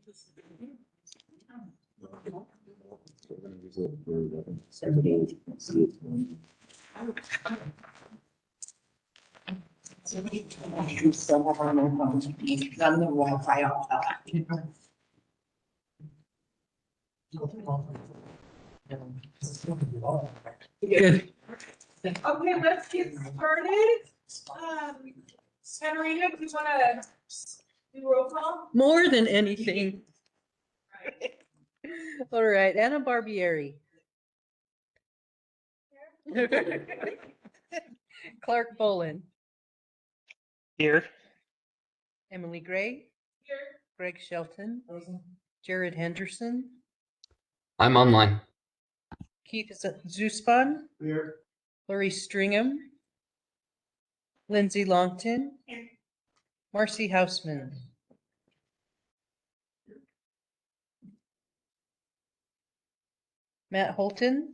Some of our phones, none of the Wi-Fi off. Good. Okay, let's get started. Henrina, do you want to do roll call? More than anything. All right, Anna Barbieri. Clark Bolin. Here. Emily Gray. Here. Greg Shelton. Jared Henderson. I'm online. Keith Zuspan. Here. Lori Stringham. Lindsay Longton. Marcy Houseman. Matt Holton.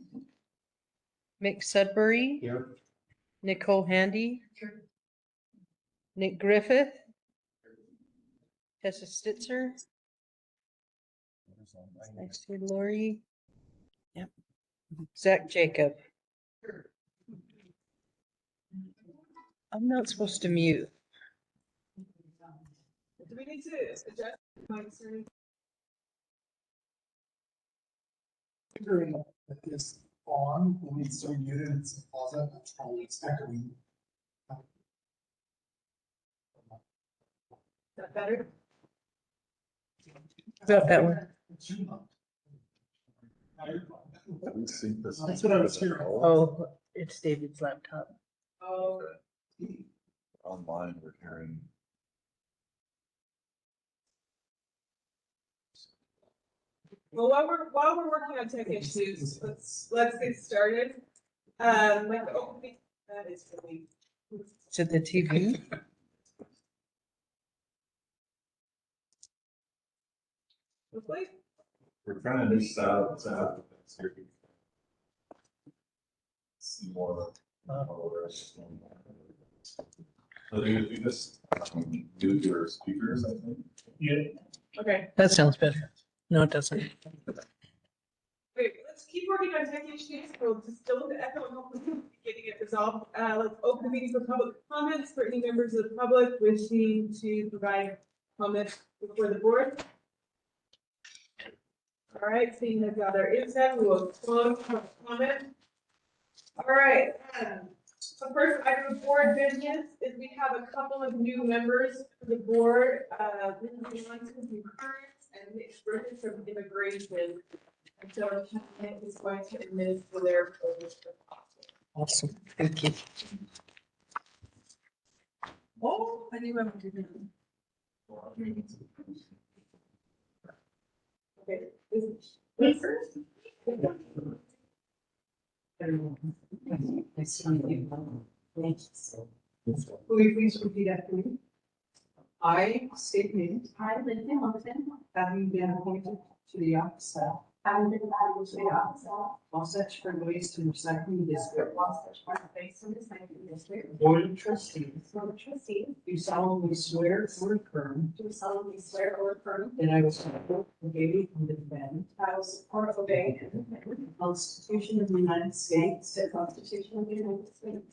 Mick Sudbury. Here. Nicole Handy. Nick Griffith. Tessa Stitzer. I see Lori. Yep. Zach Jacob. I'm not supposed to mute. Do we need to adjust mics or anything? Figuring that this on, when it's so muted, it's closet, that's probably echoing. Is that better? About that one. That's what I was hearing. Oh, it's David's laptop. Oh, Online, we're hearing. well, while we're working on tech issues, let's get started. Like the opening, that is really. To the TV. Hopefully. We're trying to do south. See more. So we just do your speakers, I think. Yeah. Okay. That sounds better. No, it doesn't. Wait, let's keep working on tech issues. We'll just deal with the echo and hopefully getting it resolved. Let's open the meeting for public comments for any members of the public wishing to provide comments before the board. All right, seeing as there is none, we will close public comment. All right, so first item of board business is we have a couple of new members for the board. Lindsay Longton from Currents and Nick Griffith from Immigration. And so Nick is going to administer their position. Awesome. Thank you. Oh, I knew I would do that. Okay, is first? Will you please repeat after me? I state name. I, Lindsay Longton, Having been appointed to the office of having been evaluated to the office of Wasatch Front Waste and Recycling District Wasatch Front Waste and Recycling District Board of Trustees, Board of Trustees, do solemnly swear or affirm do solemnly swear or affirm that I will support, obey, and defend that I will support, obey, and defend the Constitution of the United States the Constitution of the United States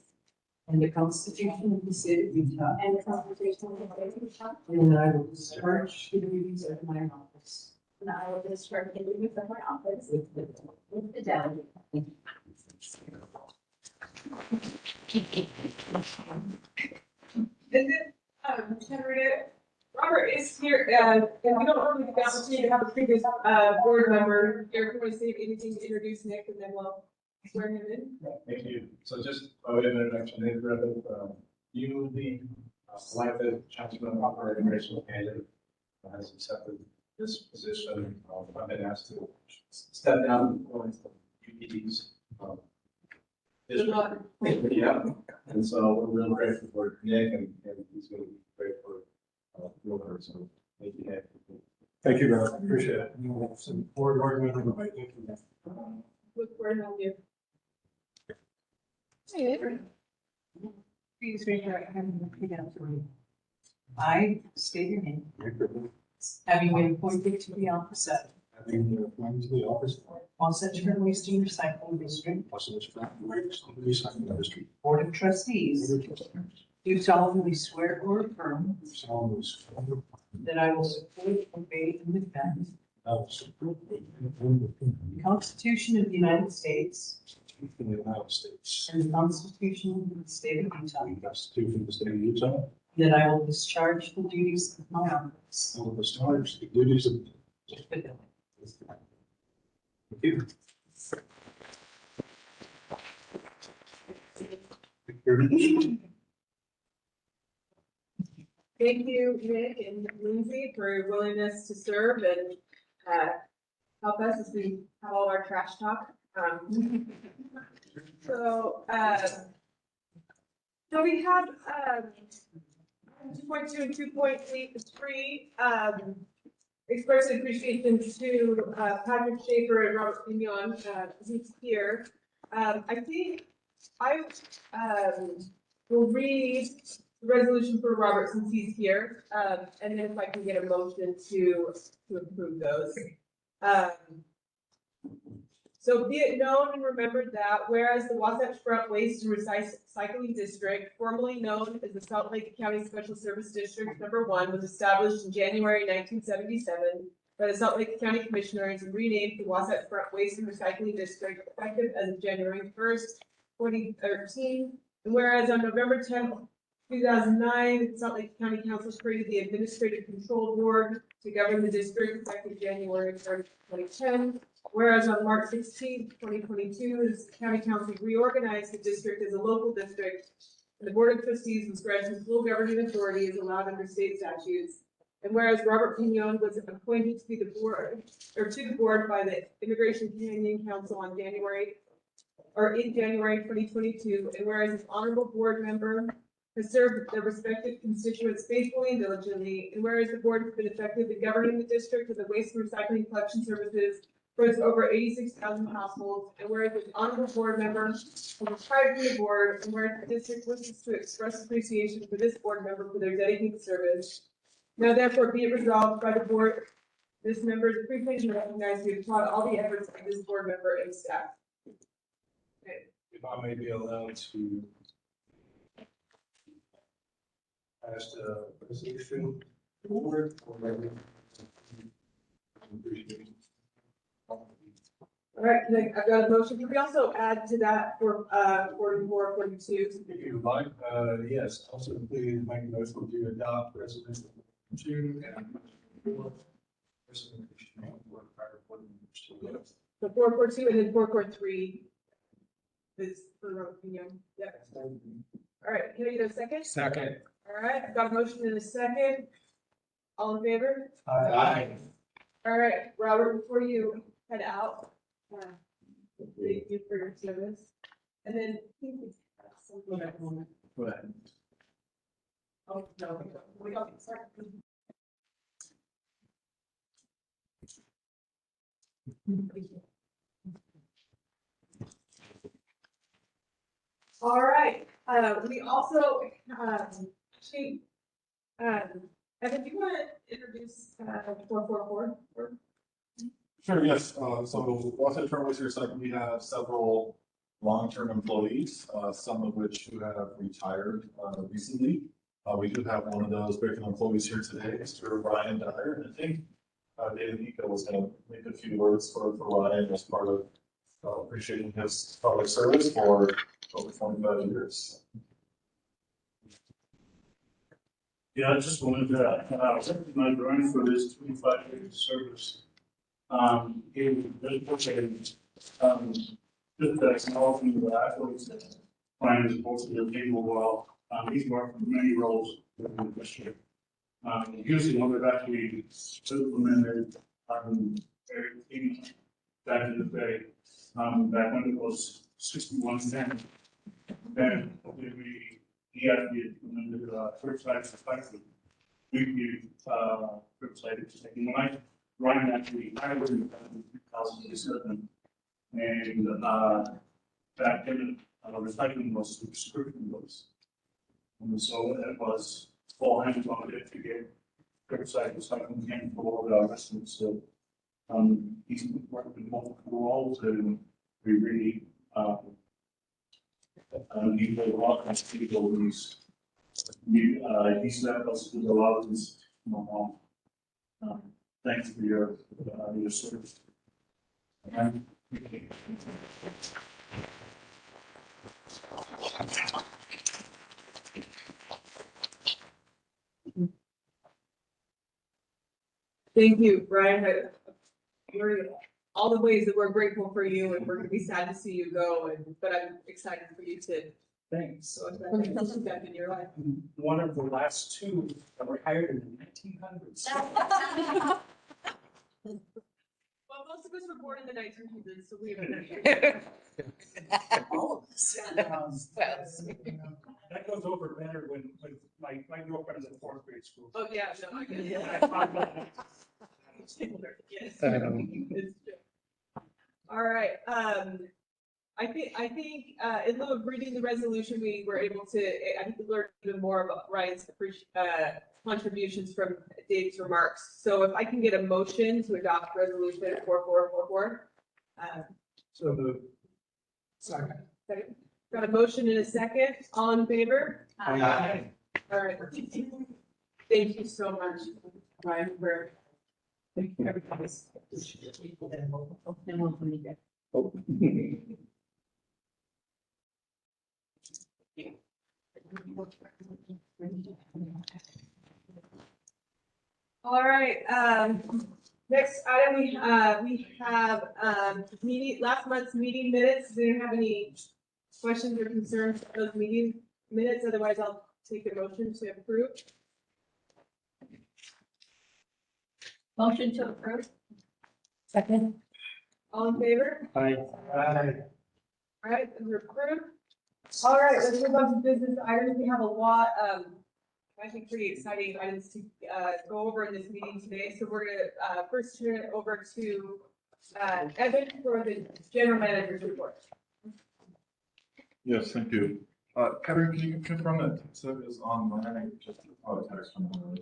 and the Constitution of the State of Utah, and the Constitution of the State of Utah, and that I will discharge the duties of my office and I will discharge the duties of my office with fidelity. And then, Robert is here, and we don't normally get the opportunity to have a previous, board member. Eric, you want to say anything to introduce Nick, and then we'll swear him in? Thank you. So just by way of introduction, Nick Griffith, you the selected chancellor of operating racial candidate has accepted this position. I've been asked to step down and go into UPD's Good luck. yeah, and so we're real grateful for Nick, and he's going to be great for Wilbur. So thank you, Nick. Thank you, brother. Appreciate it. You will some forward working with everybody. Thank you. Look forward to having you. Please raise your right hand and repeat after me. I state your name. having been appointed to the office of having been appointed to the office of Wasatch Front Waste and Recycling District Wasatch Front Waste and Recycling District Board of Trustees, do solemnly swear or affirm solemnly swear that I will support, obey, and defend I will support the Constitution of the United States Constitution of the United States and the Constitution of the State of Utah. and the Constitution of the State of Utah. That I will discharge the duties of my office. I will discharge the duties of. Thank you. Thank you, Nick and Lindsay, for your willingness to serve and help us as we have all our trash talk. So we have 2.2 and 2.3 express appreciation to Patrick Schaefer and Robert Pignon, who's here. I think I will read the resolution for Robert since he's here, and then if I can get a motion to approve those. So be it known and remembered that whereas the Wasatch Front Waste and Recycling District, formerly known as the Salt Lake County Special Service District Number 1, was established in January 1977 by the Salt Lake County Commissioners and renamed the Wasatch Front Waste and Recycling District effective as of January 1st, 2013. And whereas on November 10th, 2009, the Salt Lake County Council created the Administrative Control Board to govern the district effective January 3rd, 2010. Whereas on March 16th, 2022, the County Council reorganized the district as a local district, and the Board of Trustees was granted full governing authority as allowed under state statutes. And whereas Robert Pignon was appointed to be the board, or to the board by the Immigration Companion Council on in January 2022, and whereas his honorable board member has served their respective constituents faithfully and diligently, and whereas the board has been effective in governing the district with the waste and recycling collection services for its over 86,000 households, and whereas the honorable board member has retired from the board, and whereas the district wishes to express appreciation for this board member for their dedicated service. Now therefore be it resolved by the board, this member is appreciated and recognized to applaud all the efforts of this board member and staff. If I may be allowed to ask the resolution forward or maybe. All right, I've got a motion. Can we also add to that for 44, 42? If you would like, yes, also please make a motion to adopt resolution 2 and 4. So 442 and then 443 is for Robert Pignon. Yep. All right, can I get a second? Second. All right, I've got a motion in a second. All in favor? Aye. All right, Robert, before you head out, thank you for your service. And then I think we have something. Go ahead. Oh, no, we don't, sorry. All right, we also, actually, Evan, do you want to introduce 444? Sure, yes. So Wasatch Front Waste and Recycling, we have several long-term employees, some of which who have retired recently. We do have one of those breaking employees here today, Mr. Ryan Dyer, and I think David Nico was going to make a few words for Ryan as part of appreciating his public service for over 25 years. Yeah, I just wanted to recognize Ryan for his 25 years of service. He was very appreciated. Just acknowledging the accolades that Ryan has brought to the table while he's worked in many roles within the district. He was the one that actually implemented everything back in the day, back when it was 6110. Then he actually implemented curbside recycling. We curbside recycling. Ryan actually hired him in 2007, and back then recycling was subscription based, and so it was all hands on deck to get curbside recycling can for residents. So, he's worked with multiple roles and we really, people, a lot of people, he's met us with a lot of this, thanks for your service. And Thank you, Brian. All the ways that we're grateful for you and we're gonna be sad to see you go, but I'm excited for you to Thanks. go into that next step in your life. One of the last two that were hired in the 1900s. Well, most of us were born in the 1900s, so we have. All of us. that goes over better when my girlfriend is in fourth grade school. Oh, yeah, no, I get it. Yes. It's true. All right, I think, in lieu of reading the resolution, we were able to, I think we learned even more about Ryan's contributions from Dave's remarks. So if I can get a motion to adopt resolution 4444. So the second. Second. Got a motion in a second, all in favor? Aye. All right. Thank you so much, Ryan, for. Thank you, everybody. All right, next item, we have, last month's meeting minutes. Do you have any questions or concerns about those meeting minutes? Otherwise, I'll take a motion to approve. Motion to approve. Second. All in favor? Aye. All right, we're approved. All right, let's move on to business items. We have a lot of, I think, pretty exciting items to go over in this meeting today. So we're gonna first turn it over to Evan for the general manager's report. Yes, thank you. Kevin, can you confirm that Tessa is online? Just text from her.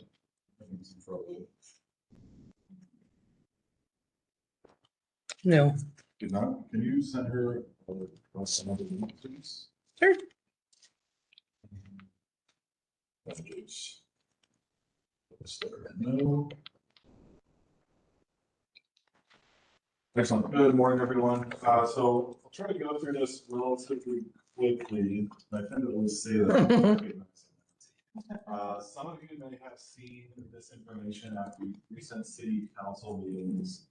No. Did not, can you send her some of the link, please? Sure. No. Excellent. Good morning, everyone. So I'll try to go through this relatively quickly. I tend to always say that. Some of you may have seen this information at the recent city council meetings.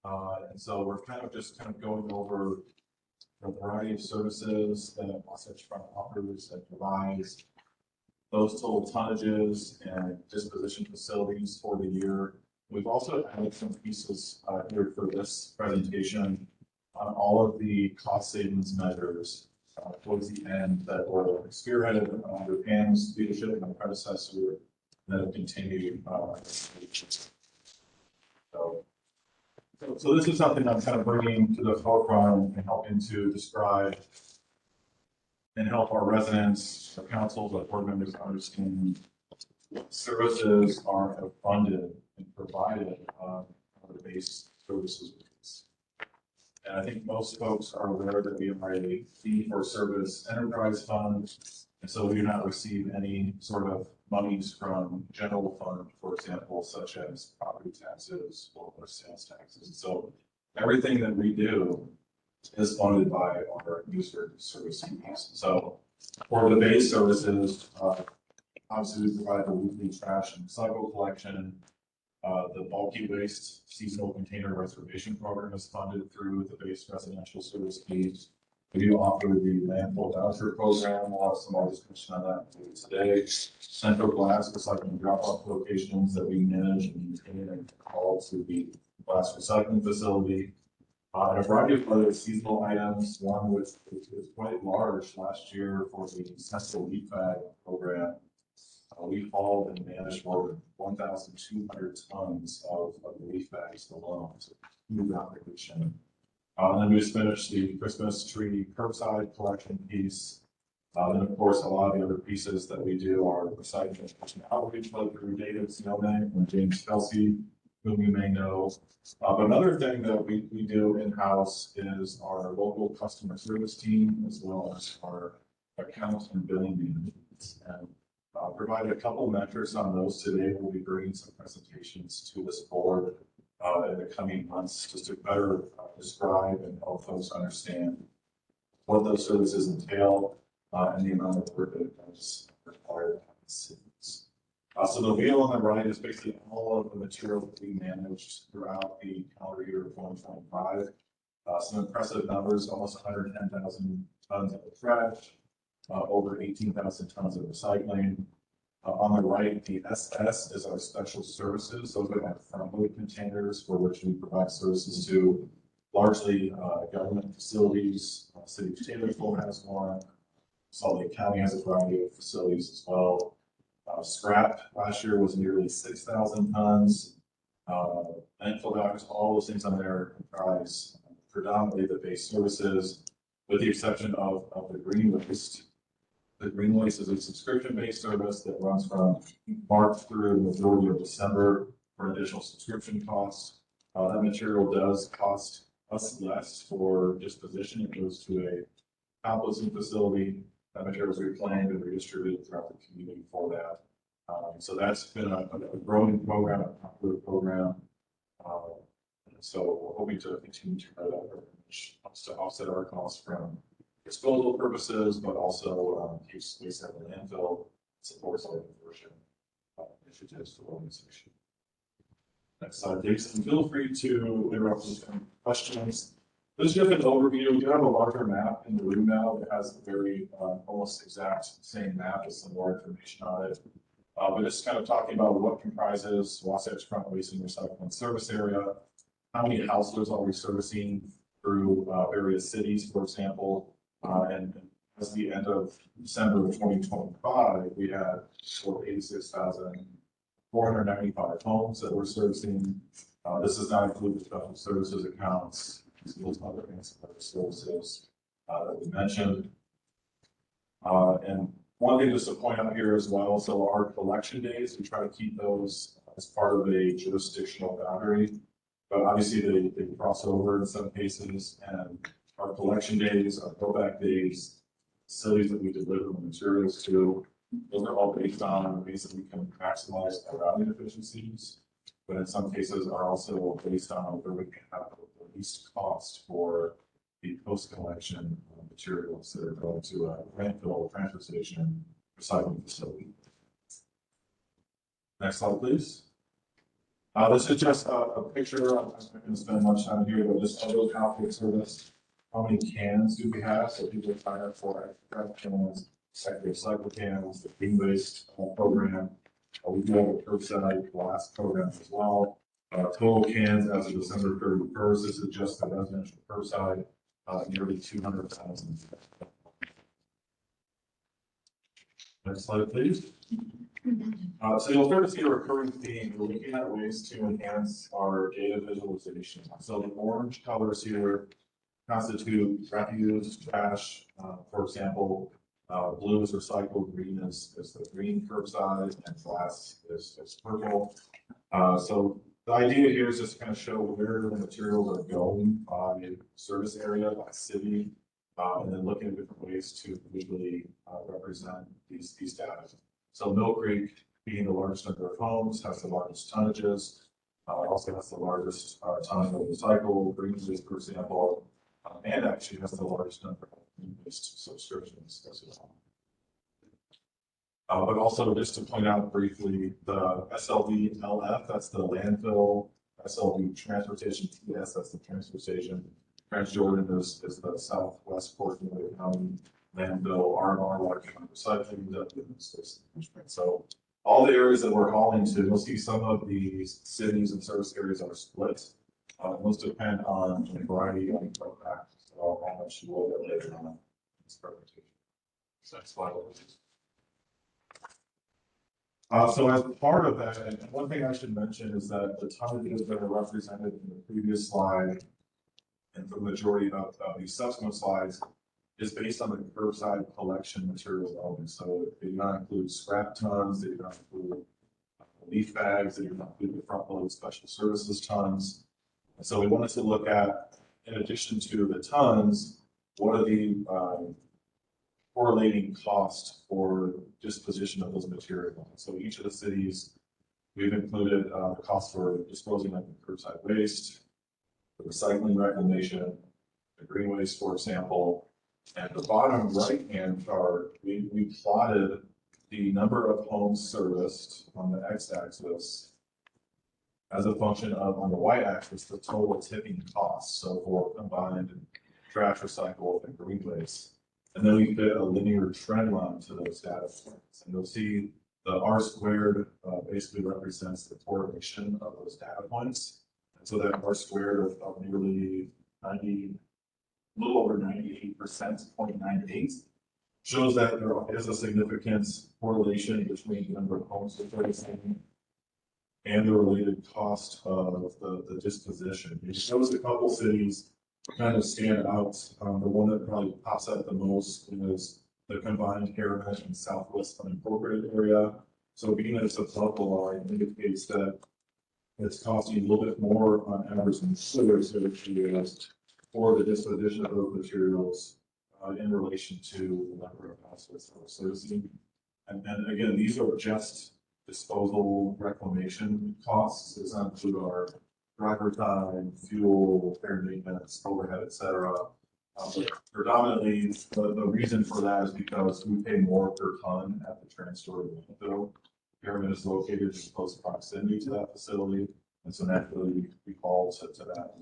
And so we're kind of going over a variety of services that Wasatch Front offers and provides, those total tonnages and disposition facilities for the year. We've also added some pieces here for this presentation on all of the cost savings measures towards the end that were spearheaded under Pam's leadership and my predecessor that have continued. So this is something I'm kind of bringing to the forefront and helping to describe and help our residents, our councils, our board members understand what services are funded and provided on the base services. And I think most folks are aware that we are a fee for service enterprise fund. And so we do not receive any sort of monies from general fund, for example, such as property taxes or sales taxes. And so everything that we do is funded by our user service fees. So for the base services, obviously we provide the weekly trash and recycle collection. The bulky waste seasonal container reservation program is funded through the base residential service fees. We do offer the landfill voucher program. We'll have some more discussion on that today. Central glass recycling drop-off locations that we manage and maintain and call to the glass recycling facility. And a variety of other seasonal items, one which is quite large last year for the central leaf bag program. We hauled and managed more than 1,200 tons of the leaf bags alone. So huge operation. And then we just finished the Christmas tree curbside collection piece. Then of course, a lot of the other pieces that we do are recycling outreach, like through David Snowman and James Kelsey, whom you may know. But another thing that we do in-house is our local customer service team, as well as our account and billing management. And provided a couple metrics on those today. We'll be bringing some presentations to this board in the coming months, just to better describe and help folks understand what those services entail and the amount of work that is required. So the wheel on the right is basically all of the material that we managed throughout the calendar year of 2025. Some impressive numbers: almost 110,000 tons of trash, over 18,000 tons of recycling. On the right, the SS is our special services. Those are our front load containers for which we provide services to largely government facilities. City of Taylorsville has one. Salt Lake County has a variety of facilities as well. Scrap last year was nearly 6,000 tons. Landfill docks, all those things on there comprise predominantly the base services, with the exception of the green waste. The green waste is a subscription-based service that runs from March through the majority of December for additional subscription costs. That material does cost us less for disposition. It goes to a composting facility. That material is reclaimed and redistributed throughout the community for that. So that's been a growing program, a popular program. So we're hoping to continue to grow that very much to offset our costs from disposal purposes, but also keeps space at the landfill, supports our conversion initiatives for the organization. Next slide, please. And feel free to interrupt with any questions. This is just an overview. We do have a larger map in the room now that has a very almost exact same map with some more information on it. But just kind of talking about what comprises Wasatch Front Waste and Recycling Service Area, how many households are we servicing through various cities, for example, and as the end of December of 2025, we had 86,495 homes that we're servicing. This does not include the special services accounts, those other ancillary services that we mentioned. And one thing just to point out here as well, so our collection days, we try to keep those as part of a jurisdictional boundary, but obviously they cross over in some cases, and our collection days, our go-back days, facilities that we deliver the materials to, those are all based on ways that we can maximize our routing efficiencies, but in some cases are also based on where we can have the least cost for the post-collection materials that are going to a landfill, transfer station, recycling facility. Next slide, please. This is just a picture. I'm not going to spend much time here, but just a little calculate service. How many cans do we have? So people sign up for extra cans, secondary cycle cans, the green waste program. We do have a curbside glass program as well. Total cans as of December 31st. This is just the residential curbside. Nearly 200,000. Next slide, please. So you'll start to see a recurring theme. We're looking at ways to enhance our data visualization. So the orange colors here constitute refuse, trash, for example. Blue is recycled, green is the green curbside, and glass is purple. So the idea here is just to kind of show where the materials are going by service area, by city, and then looking at different ways to visually represent these data. So Mill Creek, being the largest number of homes, has the largest tonnages, also has the largest tonnage of recycled, green waste, for example, and actually has the largest number of green waste subscriptions as well. But also just to point out briefly, the SLV LF, that's the landfill, SLV transportation TS, that's the transfer station. Transjordan is the southwest portion of the county, landfill, RMR, water treatment, recycling, space management. So all the areas that we're hauling to, you'll see some of these cities and service areas are split. Those depend on a variety of factors. So how much you will get later on this presentation. Next slide, please. So as part of that, and one thing I should mention is that the tonnages that are represented in the previous slide and for the majority of these subsequent slides is based on the curbside collection materials only. So they do not include scrap tons, they do not include leaf bags, they do not include the front load special services tons. And so we wanted to look at, in addition to the tons, what are the correlating costs for disposition of those materials. So each of the cities, we've included the cost for disposing of the curbside waste, the recycling reclamation, the green waste, for example. And the bottom right-hand chart, we plotted the number of homes serviced on the x-axis as a function of, on the y-axis, the total tipping costs. So for combined trash, recycle, and green waste. And then we fit a linear trend line to those data points. And you'll see the R squared basically represents the correlation of those data points. And so that R squared of nearly 90, a little over 98%, 0.98, shows that there is a significant correlation between the number of homes replacing and the related cost of the disposition. It shows a couple cities kind of stand out. The one that probably pops out the most is the combined Heritage and Southwest unincorporated area. So being that it's above the line indicates that it's costing a little bit more on average than other cities for the disposition of those materials in relation to the number of households that are servicing. And again, these are just disposal reclamation costs. Does not include our driver time, fuel, repair maintenance, overhead, et cetera. But predominantly, the reason for that is because we pay more per ton at the transfer landfill. Pyramid is located in close proximity to that facility, and so naturally we fall to that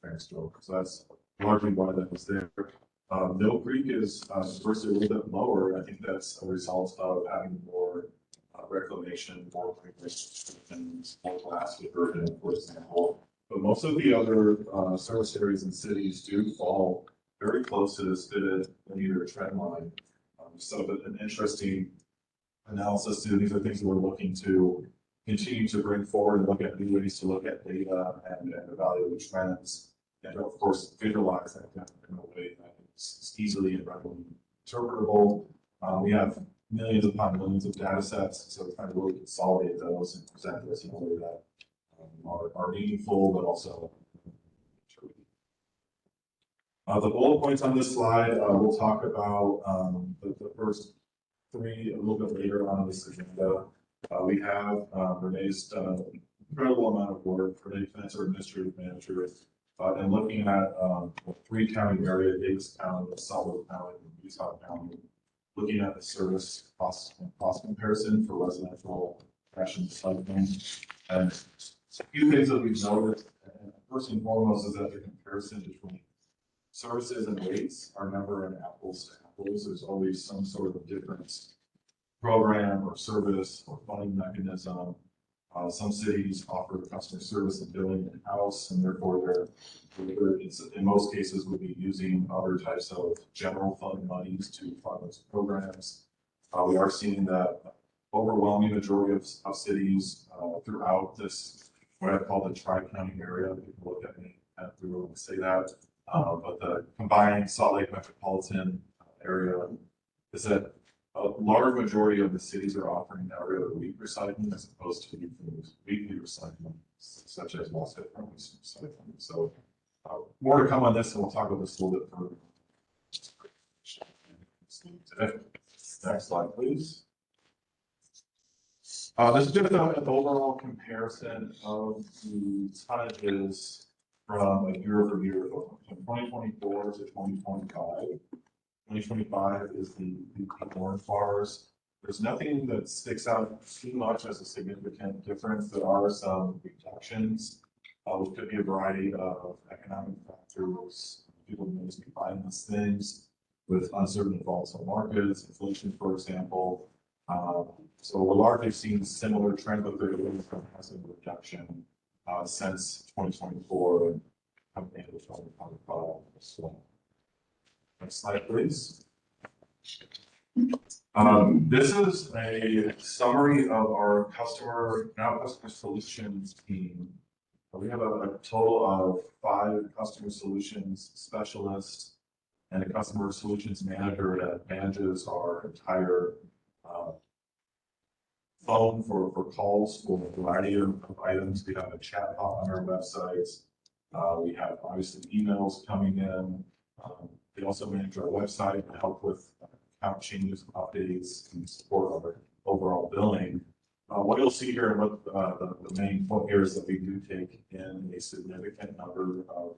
transfer. So that's largely why that was there. Mill Creek is firstly a little bit lower. I think that's a result of having more reclamation, more and more glass diversion, for example. But most of the other service areas and cities do fall very close to this fitted linear trend line. So an interesting analysis too. These are things we're looking to continue to bring forward and look at new ways to look at data and evaluate trends. And of course, visualize that in a way that is easily and readily interpretable. We have millions upon millions of data sets, so we're trying to really consolidate those and present those in a way that are meaningful, but also the bullet points on this slide, we'll talk about the first three a little bit later on in this agenda. We have Renee's done an incredible amount of work for the Finance or Administrative Manager and looking at the three-county area, Davis County, Salt Lake County, and Utah County, looking at the service cost comparison for residential trash and recycling. And a few things that we've noticed, and first and foremost, is that the comparison between services and rates are never an apples to apples. There's always some sort of difference program or service or funding mechanism. Some cities offer customer service and billing in-house, and therefore in most cases would be using other types of general fund monies to fund those programs. We are seeing that overwhelming majority of cities throughout this, what I call the tri-county area, people look at me and we really say that, but the combined Salt Lake metropolitan area is that a large majority of the cities are offering now regular week recycling as opposed to weekly recycling, such as lost hit recycling. So more to come on this, and we'll talk about this a little bit further today. Next slide, please. This is just an overall comparison of the tonnages from a year-over-year, from 2024 to 2025. 2025 is the orange bars. There's nothing that sticks out too much as a significant difference. There are some reductions, which could be a variety of economic factors. People may just be buying these things with uncertain volatile markets, inflation, for example. So we're largely seeing similar trend, but there is a reduction since 2024 and coming into 2025 as well. Next slide, please. This is a summary of our customer solutions team. We have a total of 5 customer solutions specialists and a customer solutions manager that manages our entire phone for calls for a variety of items. We have a chat bot on our website. We have obviously emails coming in. They also manage our website and help with account changes, updates, and support our overall billing. What you'll see here, and what the main point here is that we do take in a significant number of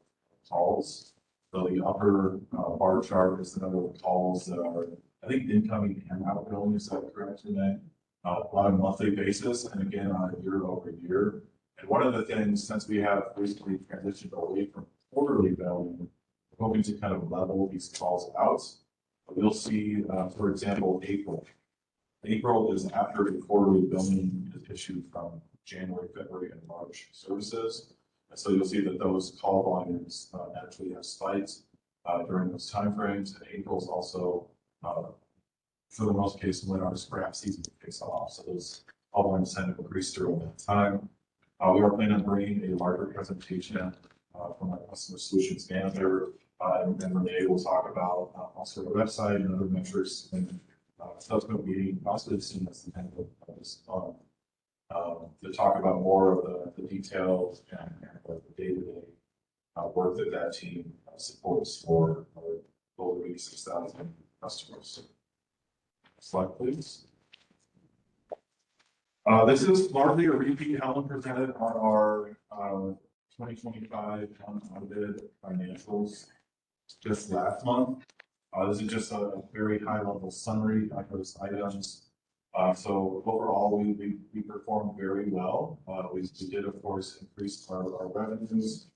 calls. So the upper bar chart is the number of calls that are, I think, incoming and outgoing. Is that correct, Renee? On a monthly basis, and again on a year-over-year. And one of the things, since we have recently transitioned away from quarterly billing, we're hoping to kind of level these calls out. You'll see, for example, April. April is after the quarterly billing is issued from January, February, and March services. And so you'll see that those call volumes naturally have spiked during those timeframes. And April is also, for the most case, when our scrap season kicks off. So those call volumes tend to increase during that time. We are planning on bringing a larger presentation from our customer solutions manager, and Renee will talk about also the website and other metrics and subsequent meeting, possibly as soon as the end of this month, to talk about more of the details and the day-to-day work that team supports for our over 86,000 customers. Slide, please. This is largely a repeat Helen presented on our 2025 unaudited financials just last month. This is just a very high-level summary of those items. So overall, we performed very well. We did, of course, increase our revenues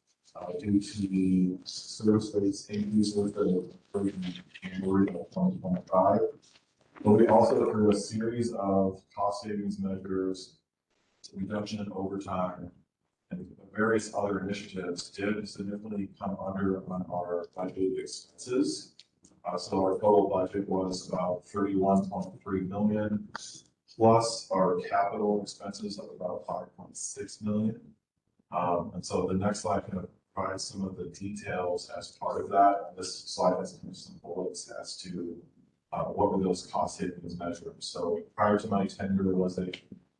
due to the service rates increase with the January of 2025. But we also, through a series of cost savings measures, reduction in overtime, and various other initiatives, did significantly come under on our budget expenses. So our total budget was about 31.3 million, plus our capital expenses of about 5.6 million. And so the next slide kind of provides some of the details as part of that. And this slide has some bullets as to what were those cost savings measures. So prior to my tenure, there was a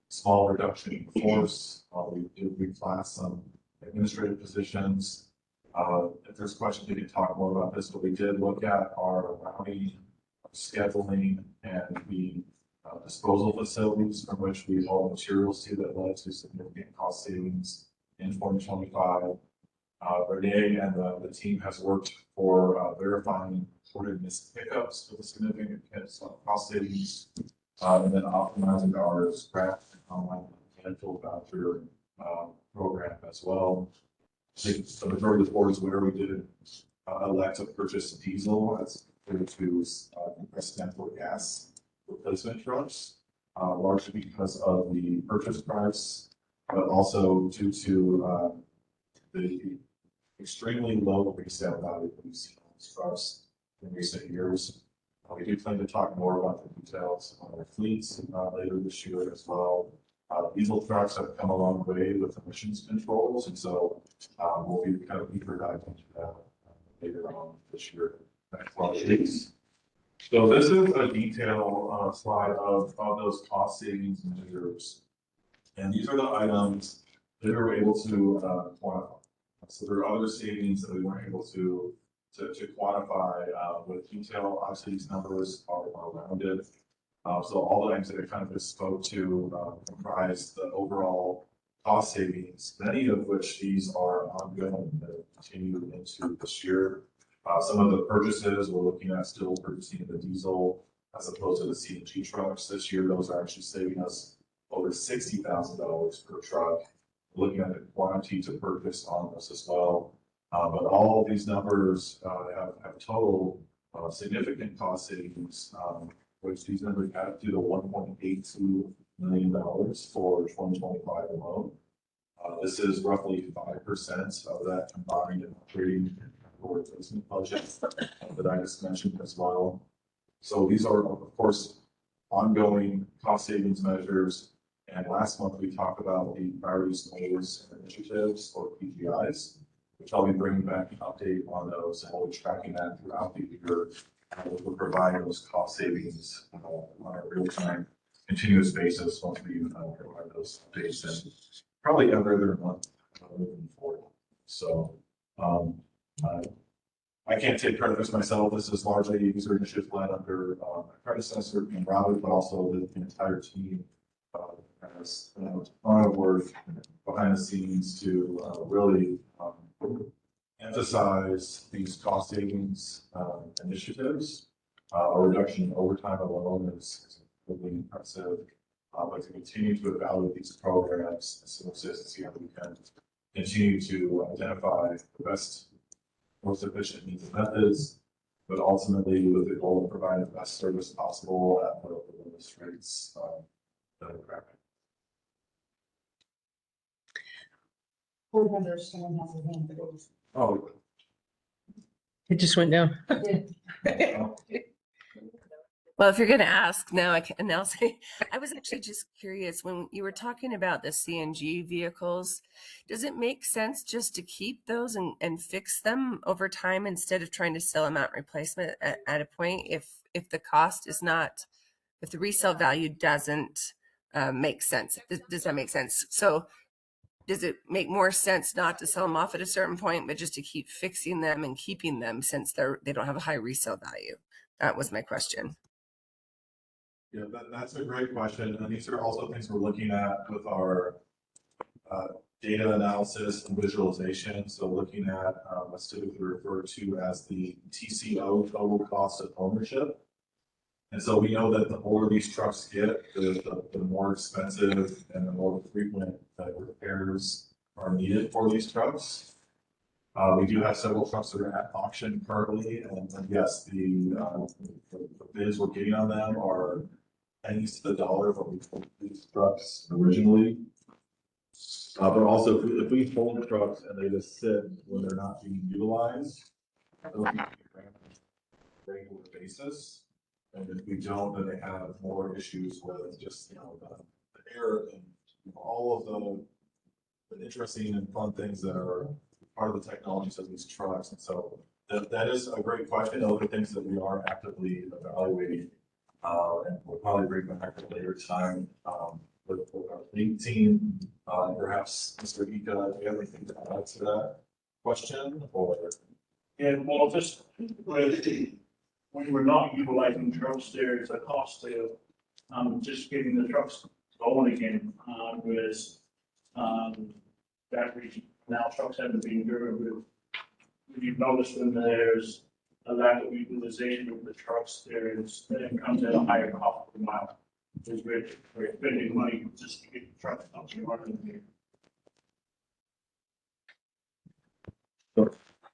small reduction in force. We did reclass some administrative positions. If there's questions, we can talk more about this, but we did look at our routing, scheduling, and the disposal facilities from which we haul materials to that led to significant cost savings in 2025. Renee and the team has worked for verifying reported missed pickups with a significant cost savings, and then optimizing our scrap and online landfill voucher program as well. So the majority of the board is where we did elect to purchase diesel as compared to compressed natural gas replacement trucks, largely because of the purchase price, but also due to the extremely low resale value that we've seen on these trucks in recent years. We do plan to talk more about the details on our fleets later this year as well. Diesel trucks have come a long way with emissions controls, and so we'll be kind of deeper dive into that later on this year. Next slide, please. So this is a detail slide of those cost savings measures, and these are the items that we were able to quantify. So there are other savings that we weren't able to quantify with detail. Obviously, these numbers are rounded. So all the items that I kind of just spoke to comprise the overall cost savings, many of which these are ongoing that continue into this year. Some of the purchases we're looking at still purchasing the diesel as opposed to the CNG trucks. This year, those are actually saving us over $60,000 per truck. We're looking at the quantity to purchase on this as well. But all of these numbers have total significant cost savings, which these numbers add up to the $1.82 million for 2025 alone. This is roughly 5% of that combined operating or replacement budget that I just mentioned as well. So these are, of course, ongoing cost savings measures. And last month we talked about the priorities, goals, and initiatives, or PGIs. which I'll be bringing back an update on those, and we'll be tracking that throughout the year. We'll provide those cost savings on a real-time, continuous basis once we provide those updates, and probably every other month moving forward. So I can't take credit for this myself. This is largely a user initiative led under my predecessor in Robert, but also the entire team has a ton of work behind the scenes to really emphasize these cost savings initiatives. A reduction in overtime alone is really impressive. But to continue to evaluate these programs and solicit to see how we can continue to identify the best, most efficient means and methods, but ultimately with the goal of providing the best service possible at the lowest rates that are correct. Board member, someone has a hand raised. Oh, It just went down. Well, if you're going to ask now, I can now say, I was actually just curious when you were talking about the CNG vehicles, does it make sense just to keep those and fix them over time instead of trying to sell them out replacement at a point if the cost is not, if the resale value doesn't make sense? Does that make sense? So does it make more sense not to sell them off at a certain point, but just to keep fixing them and keeping them since they don't have a high resale value? That was my question. Yeah, that's a great question. And these are also things we're looking at with our data analysis and visualization. So looking at what's typically referred to as the TCO, total cost of ownership. And so we know that the older these trucks get, the more expensive and the more frequent repairs are needed for these trucks. We do have several trucks that are at auction currently, and yes, the bids we're getting on them are pennies to the dollar for these trucks originally. But also, if we hold the trucks and they just sit when they're not being utilized, they'll be ran on a regular basis. And if we don't, then they have more issues with just the air and all of the interesting and fun things that are part of the technologies of these trucks. And so that is a great question. Those are things that we are actively evaluating. And we'll probably bring back at a later time with our lead team. Perhaps Mr. Ika, do you have anything to add to that question? Or Yeah, well, just when we're not utilizing trucks, there's a cost to just getting the trucks going again. Whereas that region now trucks haven't been driven. You've noticed when there's a lack of utilization of the trucks, it comes at a higher cost per mile. Because we're spending money just to get the trucks out to running here.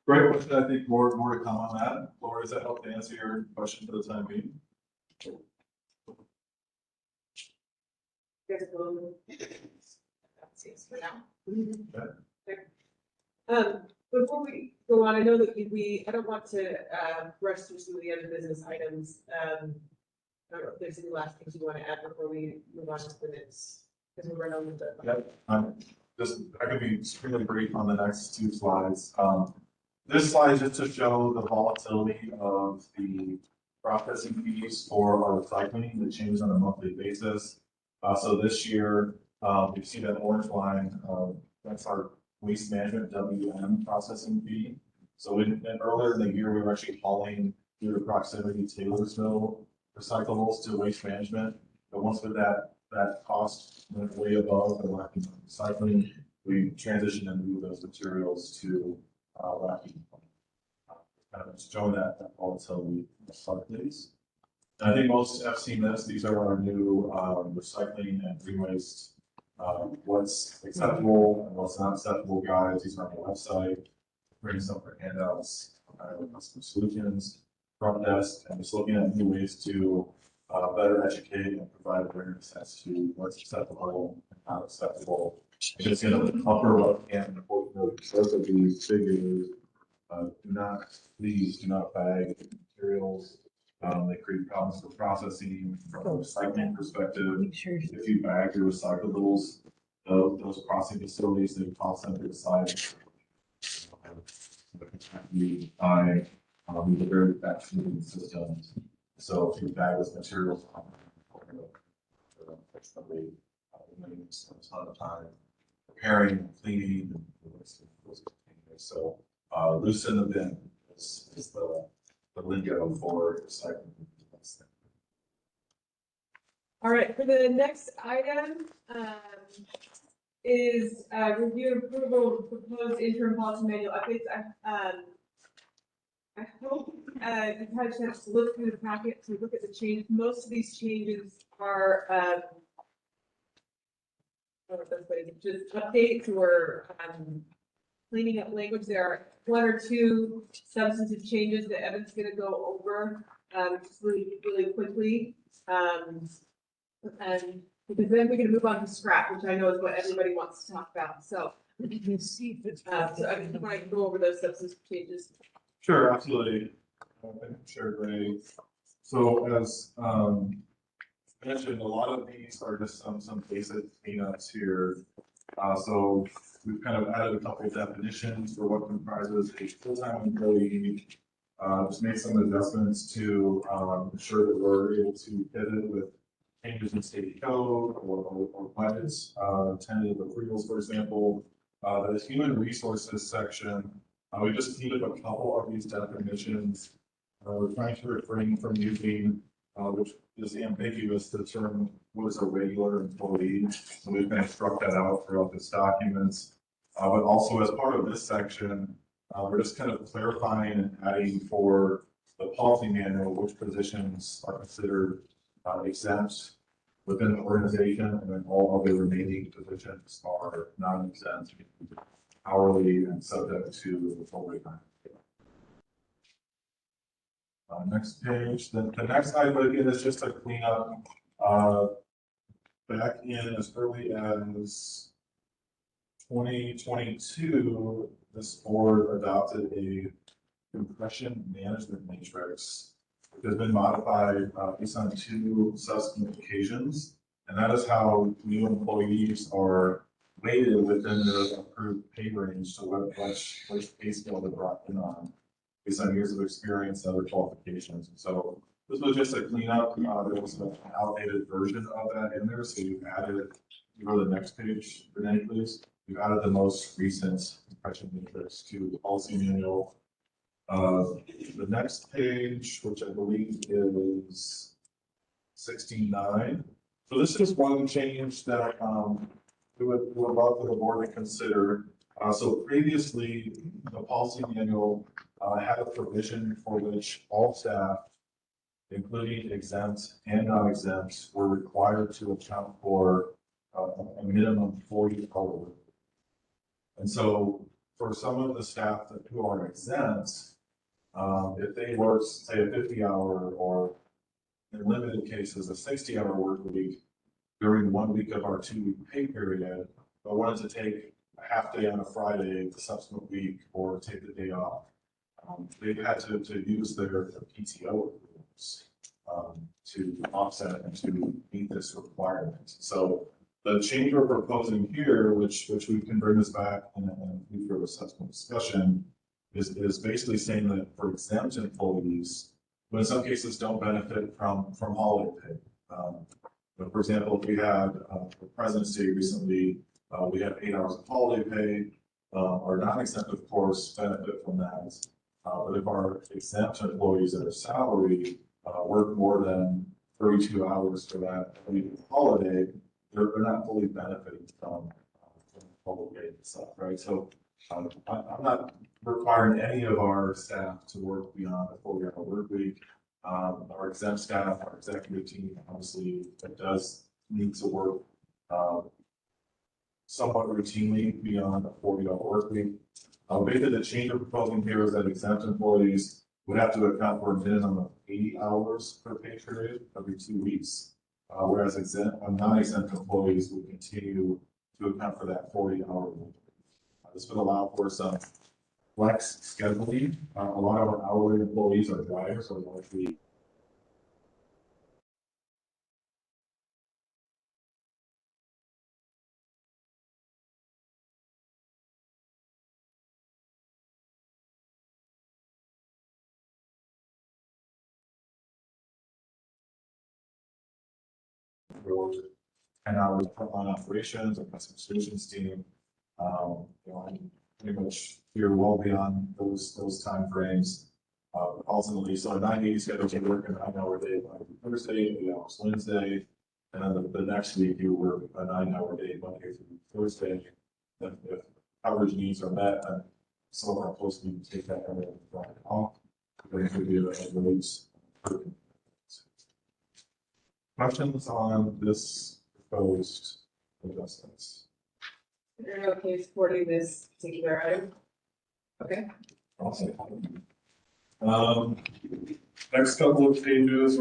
great question. I think more to come on that. Laura, does that help to answer your question for the time being? Before we go on, I know that I don't want to rush through some of the other business items. I don't know if there's any last things you want to add before we move on to the next, because we're running with the. Yep. I could be extremely brief on the next two slides. This slide is just to show the volatility of the processing fees for our recycling that changes on a monthly basis. So this year, you see that orange line, that's our waste management WM processing fee. So earlier in the year, we were actually hauling due to proximity Taylorsville recyclables to waste management. But once with that cost went way above the Lackey recycling, we transitioned and moved those materials to Lackey. Kind of showing that volatility of these. I think most have seen this. These are our new recycling and green waste. What's acceptable and what's not acceptable, guys. These are on the website. Bring some for handouts, custom solutions, front desk, and just looking at new ways to better educate and provide awareness as to what's acceptable and not acceptable. Just in the upper left hand, both of these figures, please do not bag materials. They create problems for processing from a recycling perspective. If you bag your recyclables, those processing facilities, they toss them to the side. the very fast moving systems. So if you bag this materials, unfortunately, it's a ton of time preparing and cleaning. So loosen the bin is the lingo for recycling. All right, for the next item, is, review and approval of proposed interim policy manual updates. I hope, you've had a chance to look through the packet, to look at the changes. Most of these changes are, just updates or, cleaning up language. There are one or two substantive changes that Evan's gonna go over, just really quickly. And because then we can move on to scrap, which I know is what everybody wants to talk about. So, so I just want to go over those substantive changes. Sure, absolutely. Sure, great. So as mentioned, a lot of these are just some basic cleanups here. So we've kind of added a couple of definitions for what comprises a full-time employee. Just made some adjustments to ensure that we're able to pivot with changes in state code or budgets, tentative approvals, for example. The human resources section, we just needed a couple of these definitions. We're trying to refrain from using, which is ambiguous, the term what is a regular employee. So we've kind of struck that out throughout this documents. But also as part of this section, we're just kind of clarifying and adding for the policy manual which positions are considered exempt within the organization, and then all other remaining positions are non-exempt, hourly, and subject to overtime. Next page. The next item again is just a cleanup. Back in as early as 2022, this board adopted a compression management matrix. It has been modified based on 2 subsequent occasions, and that is how new employees are weighted within the approved pay range. So which pay scale they're brought in on based on years of experience and other qualifications. And so this was just a cleanup. There was an outdated version of that in there, so you've added. You go to the next page, Renee, please. We've added the most recent compression matrix to the policy manual. The next page, which I believe is 69. So this is one change that we would love for the board to consider. So previously, the policy manual had a provision for which all staff, including exempt and non-exempt, were required to account for a minimum 40-hour work. And so for some of the staff who are exempt, if they work, say, a 50-hour or in limited cases, a 60-hour work week during 1 week of our 2-week pay period, but wanted to take a half day on a Friday the subsequent week or take the day off, they've had to use their PTO rules to offset and to meet this requirement. So the change we're proposing here, which we can bring this back in a future subsequent discussion, is basically saying that for exempt employees, but in some cases don't benefit from holiday pay. But for example, if we had for President's Day recently, we had 8 hours of holiday pay. Our non-exempt, of course, benefit from that. But if our exempt employees that are salaried work more than 32 hours for that holiday, they're not fully benefiting from holiday pay itself, right? So I'm not requiring any of our staff to work beyond a 40-hour work week. Our exempt staff, our executive team, obviously, it does need to work somewhat routinely beyond a 40-hour work week. Basically, the change we're proposing here is that exempt employees would have to account for a minimum of 80 hours per pay period every 2 weeks, whereas non-exempt employees would continue to account for that 40-hour week. This would allow for some flex scheduling. A lot of our hourly employees are drivers, so largely for 10 hours on operations or customer solutions team. You know, I'm pretty much here well beyond those timeframes. Ultimately, so a 980 schedule, you work a 9-hour day on Thursday, 8 hours Wednesday, and then the next week you work a 9-hour day Monday through Thursday. If coverage needs are met, and some of our employees need to take that Friday off, then it could be a release. Questions on this proposed adjustments? You're okay supporting this particular item? Okay. Awesome. Next couple of pages,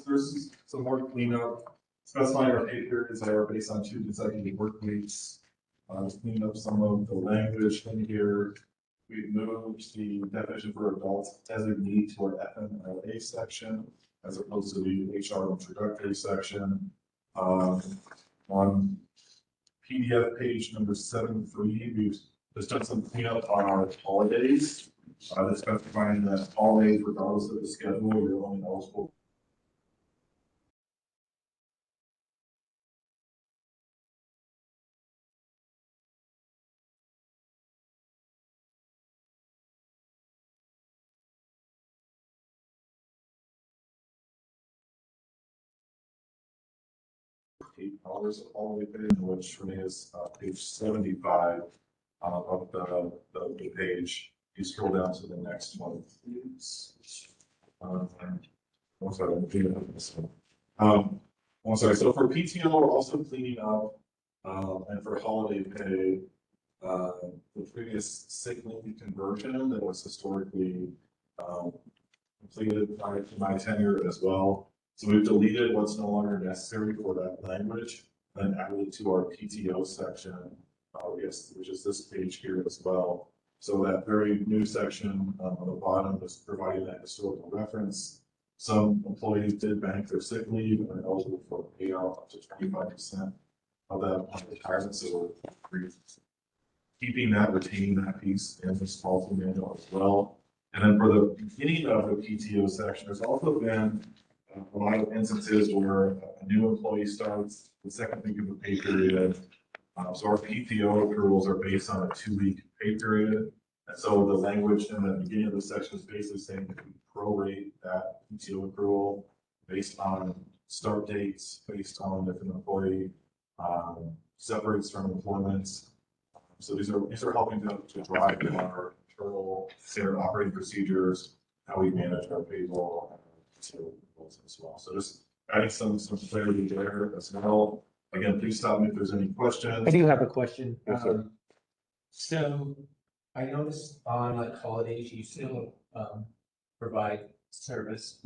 there's some more cleanup. Specifying our pay periods that are based on 2 consecutive work weeks. Just cleaning up some of the language in here. We've moved the definition for adult designee to our FMLA section as opposed to the HR introductory section. On PDF page number 7.3, we've just done some cleanup on our holidays. This specifying that holidays, regardless of the schedule, you're only eligible. $8 of holiday pay, which is page 75 of the page. You scroll down to the next one, please. I'm sorry, I'm cleaning up this one. I'm sorry, so for PTO, we're also cleaning up, and for holiday pay, the previous sick leave conversion that was historically completed prior to my tenure as well. So we've deleted what's no longer necessary for that language and added it to our PTO section, which is this page here as well. So that very new section on the bottom is providing that historical reference. Some employees did bank their sick leave and are eligible for a payout up to 25% of that on retirement. So we're keeping that, retaining that piece in this policy manual as well. And then for the beginning of the PTO section, there's also been a lot of instances where a new employee starts the second week of the pay period. So our PTO accruals are based on a 2-week pay period. And so the language in the beginning of the section is basically saying that we prorate that PTO accrual based on start dates, based on if an employee separates from employment. So these are helping to drive our internal standard operating procedures, how we manage our payroll as well. So just adding some clarity there as well. Again, please stop me if there's any questions. I do have a question. Yes, sir. So I noticed on like holidays, you still provide service,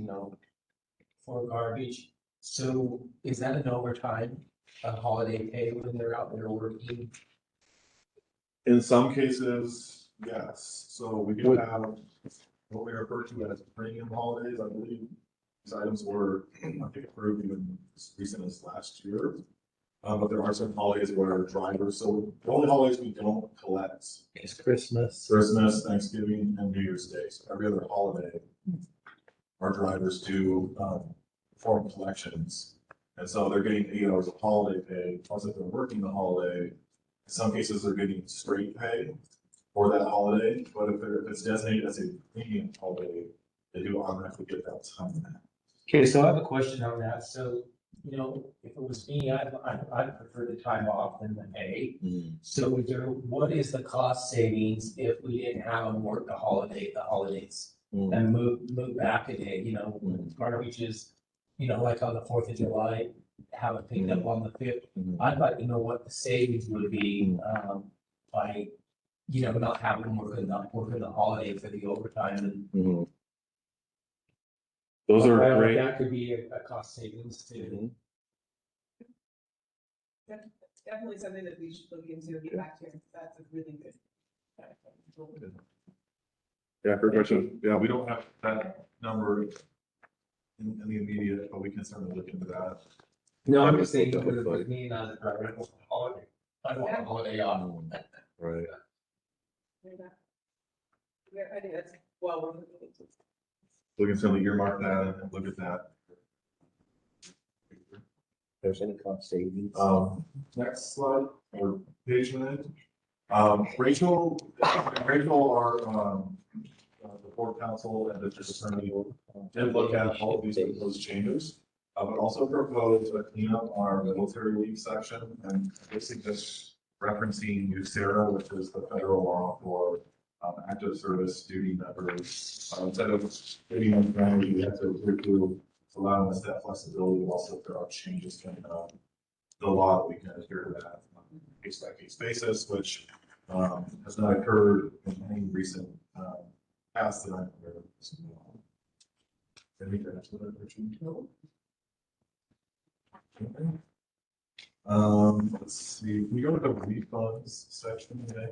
for garbage. So is that an overtime, holiday pay when they're out there working? In some cases, yes. So we do have what we refer to as premium holidays. I believe these items were, I think, approved even as recent as last year. But there are some holidays where drivers, so the only holidays we don't collect It's Christmas. Christmas, Thanksgiving, and New Year's Day. So every other holiday, our drivers do perform collections. And so they're getting 8 hours of holiday pay, plus if they're working the holiday, in some cases they're getting straight pay for that holiday. But if it's designated as a premium holiday, they do automatically get that time. Okay, so I have a question on that. So, if it was me, I'd prefer the time off than the pay. So what is the cost savings if we didn't have them work the holidays and move back a day, garbage is, like on the 4th of July, have it picked up on the 5th. I'd like to know what the savings would be, by, not having them working the holiday for the overtime and. Those are Well, great. that could be a cost savings too. That's definitely something that we should look into and get back to. That's a really good. Yeah, great question. Yeah, we don't have that number in the immediate, but we can certainly look into that. No, I'm just saying, because it was me and I was driving on holiday. I want a holiday off. Right. Yeah, I think that's well worth it. We can certainly earmark that and look at that. there's any cost savings. Next slide, or page minute. Rachel, our, the board council and the district attorney did look at all of these proposed changes, but also proposed a cleanup on our military leave section, and basically just referencing USERRA, which is the federal law for active service duty members. Instead of getting them granted, you have to agree to allow us that flexibility. Also, if there are changes coming up, the law that we can adhere to that on a case by case basis, which has not occurred in any recent past that I'm aware of. Anything else with that, Richard? No. Okay. Let's see, we go to the refunds section today.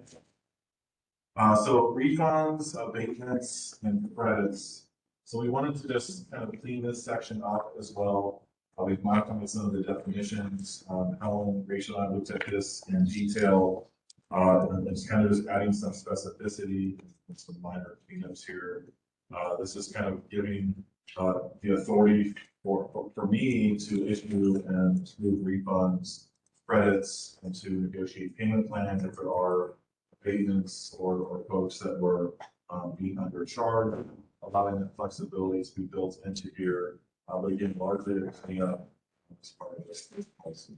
So refunds, abatements, and credits. So we wanted to just kind of clean this section up as well. We've modified some of the definitions. Helen, Rachel, and I looked at this in detail. And it's kind of just adding some specificity and some minor cleanups here. This is kind of giving the authority for me to issue and approve refunds, credits, and to negotiate payment plans if there are abatements or folks that were being undercharged, allowing that flexibility to be built into here. But again, largely to clean up as part of this policy.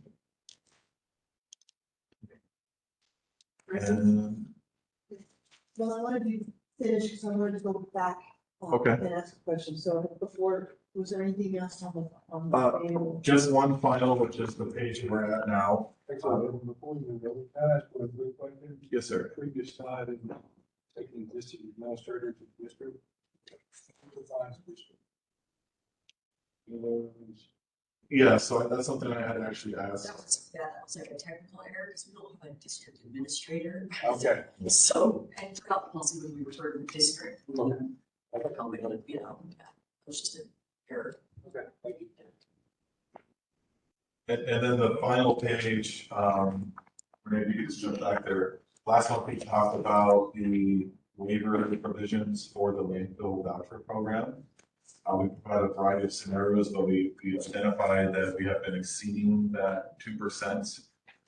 And Well, I wanted you to finish because I wanted to go back Okay. and ask a question. So before, was there anything else on the manual? just one final, which is the page we're at now. Actually, before you really pass, was the question? Yes, sir. Previous slide and taking district administrator to district. Defines district. Yeah, so that's something I had actually asked. That was like a technical error because we don't have a district administrator. Okay. So, and throughout the policy, when we refer to the district, we don't, you know, it was just an error. Okay, thank you. And then the final page, maybe you could just jump back there. Last one, we talked about the waiver provisions for the landfill voucher program. We provided a variety of scenarios, but we identified that we have been exceeding that 2%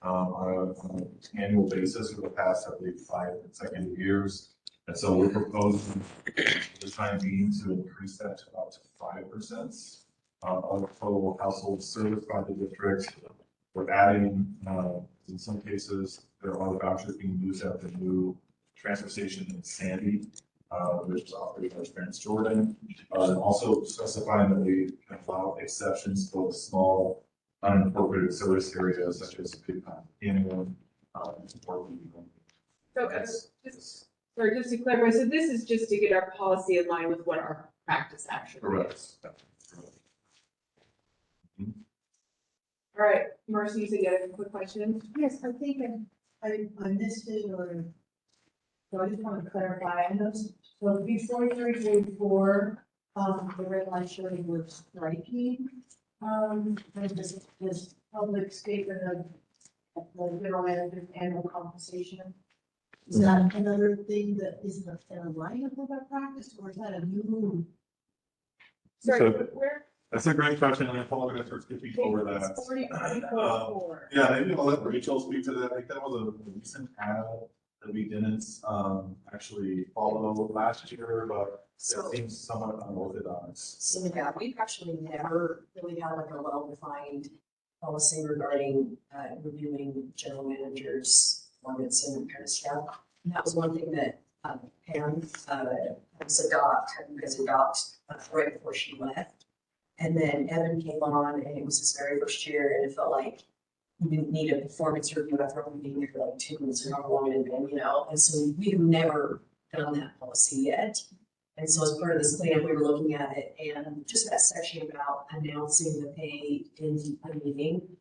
on an annual basis for the past, I believe, 5 consecutive years. And so we're proposing for the time being to increase that to up to 5% of the total household serviced by the district. We're adding, in some cases, there are vouchers being used at the new transfer station in Sandy, which is operated by Trans Jordan. Also specifying that we can allow exceptions for small unincorporated service areas such as anyone or So, just to clarify, so this is just to get our policy in line with what our practice actually is. correct. All right, Marcy, you said you had a quick question? Yes, I think I missed it or, so I just want to clarify. I know, so before 334, the red line showing was striking. And this public statement of the general manager's annual compensation. Is that another thing that isn't in alignment with our practice, or is that a new? Sorry, So- where? That's a great question, and I apologize for skipping over that. It's 40.4. Yeah, maybe I'll let Rachel speak to that. I think that was a recent ad that we didn't actually follow last year, but So- it seems somewhat unorthodox. So, yeah, we've actually never really had like a well-defined policy regarding reviewing general managers' performance and kind of stuff. And that was one thing that Pam was you guys adopt right before she left. And then Evan came on and it was his very first year and it felt like we didn't need a performance review after only being here for like 2 months or however long it had been, you know, and so we've never done that policy yet. And so as part of this plan, we were looking at it and just that section about announcing the pay in a meeting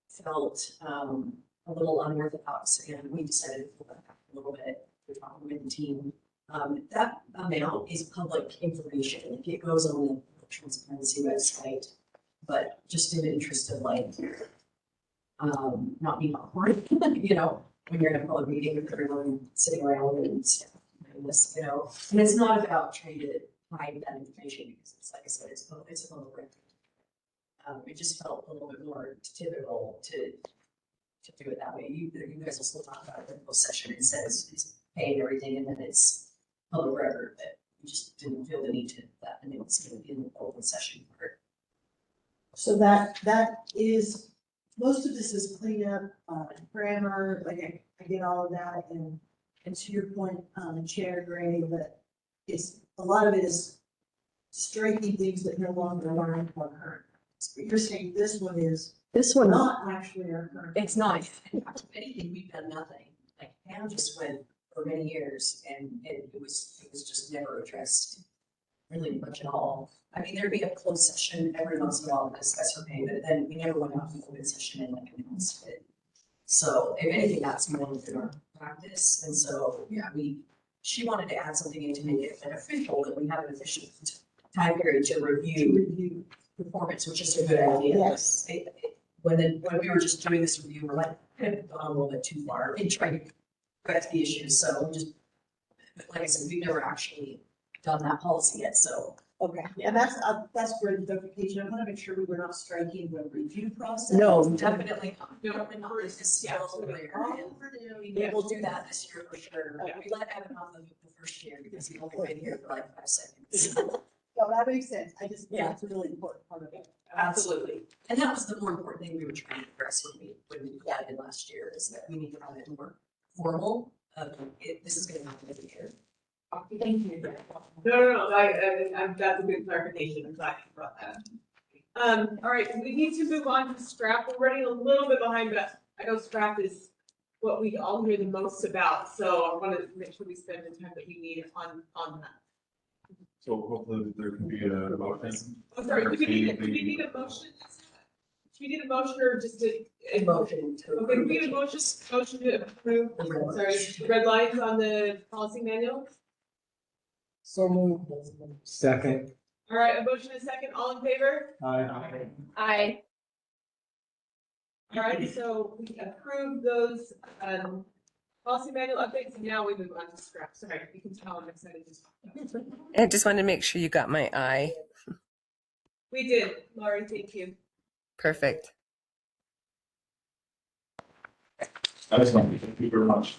felt a little unorthodox and we decided to pull that back a little bit with the team. That amount is public information. It goes on the transparency website, but just in the interest of like, not being awkward, you know, when you're in a public meeting with everyone sitting around and stuff, this, you know, and it's not about trying to hide that information because it's like I said, it's a public record. It just felt a little bit more typical to do it that way. You guys will still talk about it in the session. It says it's paying everything and then it's public record, but we just didn't feel the need to that, and it was going to be in the open session part. So that is, most of this is cleanup, grammar, like I did all of that, and to your point, Chair Gray, that it's, a lot of it is striking things that no longer align with our current. But you're saying this one is This one, not actually our current. it's not. If anything, we've done nothing. Like Pam just went for many years and it was just never addressed really much at all. I mean, there'd be a closed session every once in a while to discuss her pay, but then we never went out to the open session and like announced it. So if anything, that's more within our practice. And so, yeah, she wanted to add something in to make it an official, that we have an official time period to review performance, which is a good idea. Yes. When we were just doing this review, we're like, kind of gone a little bit too far in trying to correct the issues. So just, like I said, we've never actually done that policy yet, so. Okay, and that's great clarification. I want to make sure we were not striking the review process. No, definitely not. No, Not this is still there. Yeah. We'll do that this year for sure. We let Evan off the first year because he only been here for like 5 seconds. No, that makes sense. I just, Yeah. that's a really important part of it. Absolutely. And that was the more important thing we were trying to address when we added last year, is that we need to have it more formal. This is gonna happen every year. Thank you. No, that's a good clarification. I'm glad you brought that up. All right, so we need to move on to scrap. We're running a little bit behind, but I know scrap is what we all hear the most about. So I want to make sure we spend the time that we need on that. So hopefully there can be a motion. Oh, sorry, do we need a motion? Do we need a motion or just a Motion to. Okay, we need a motion to approve, sorry, the red lines on the policy manual. So moved. Second. All right, a motion and a second, all in favor? Aye. Aye. All right, so we approve those, policy manual updates, and now we move on to scrap. Sorry, you can tell I'm excited to talk. I just wanted to make sure you got my eye. We did, Laurie, thank you. Perfect. Excellent, thank you very much.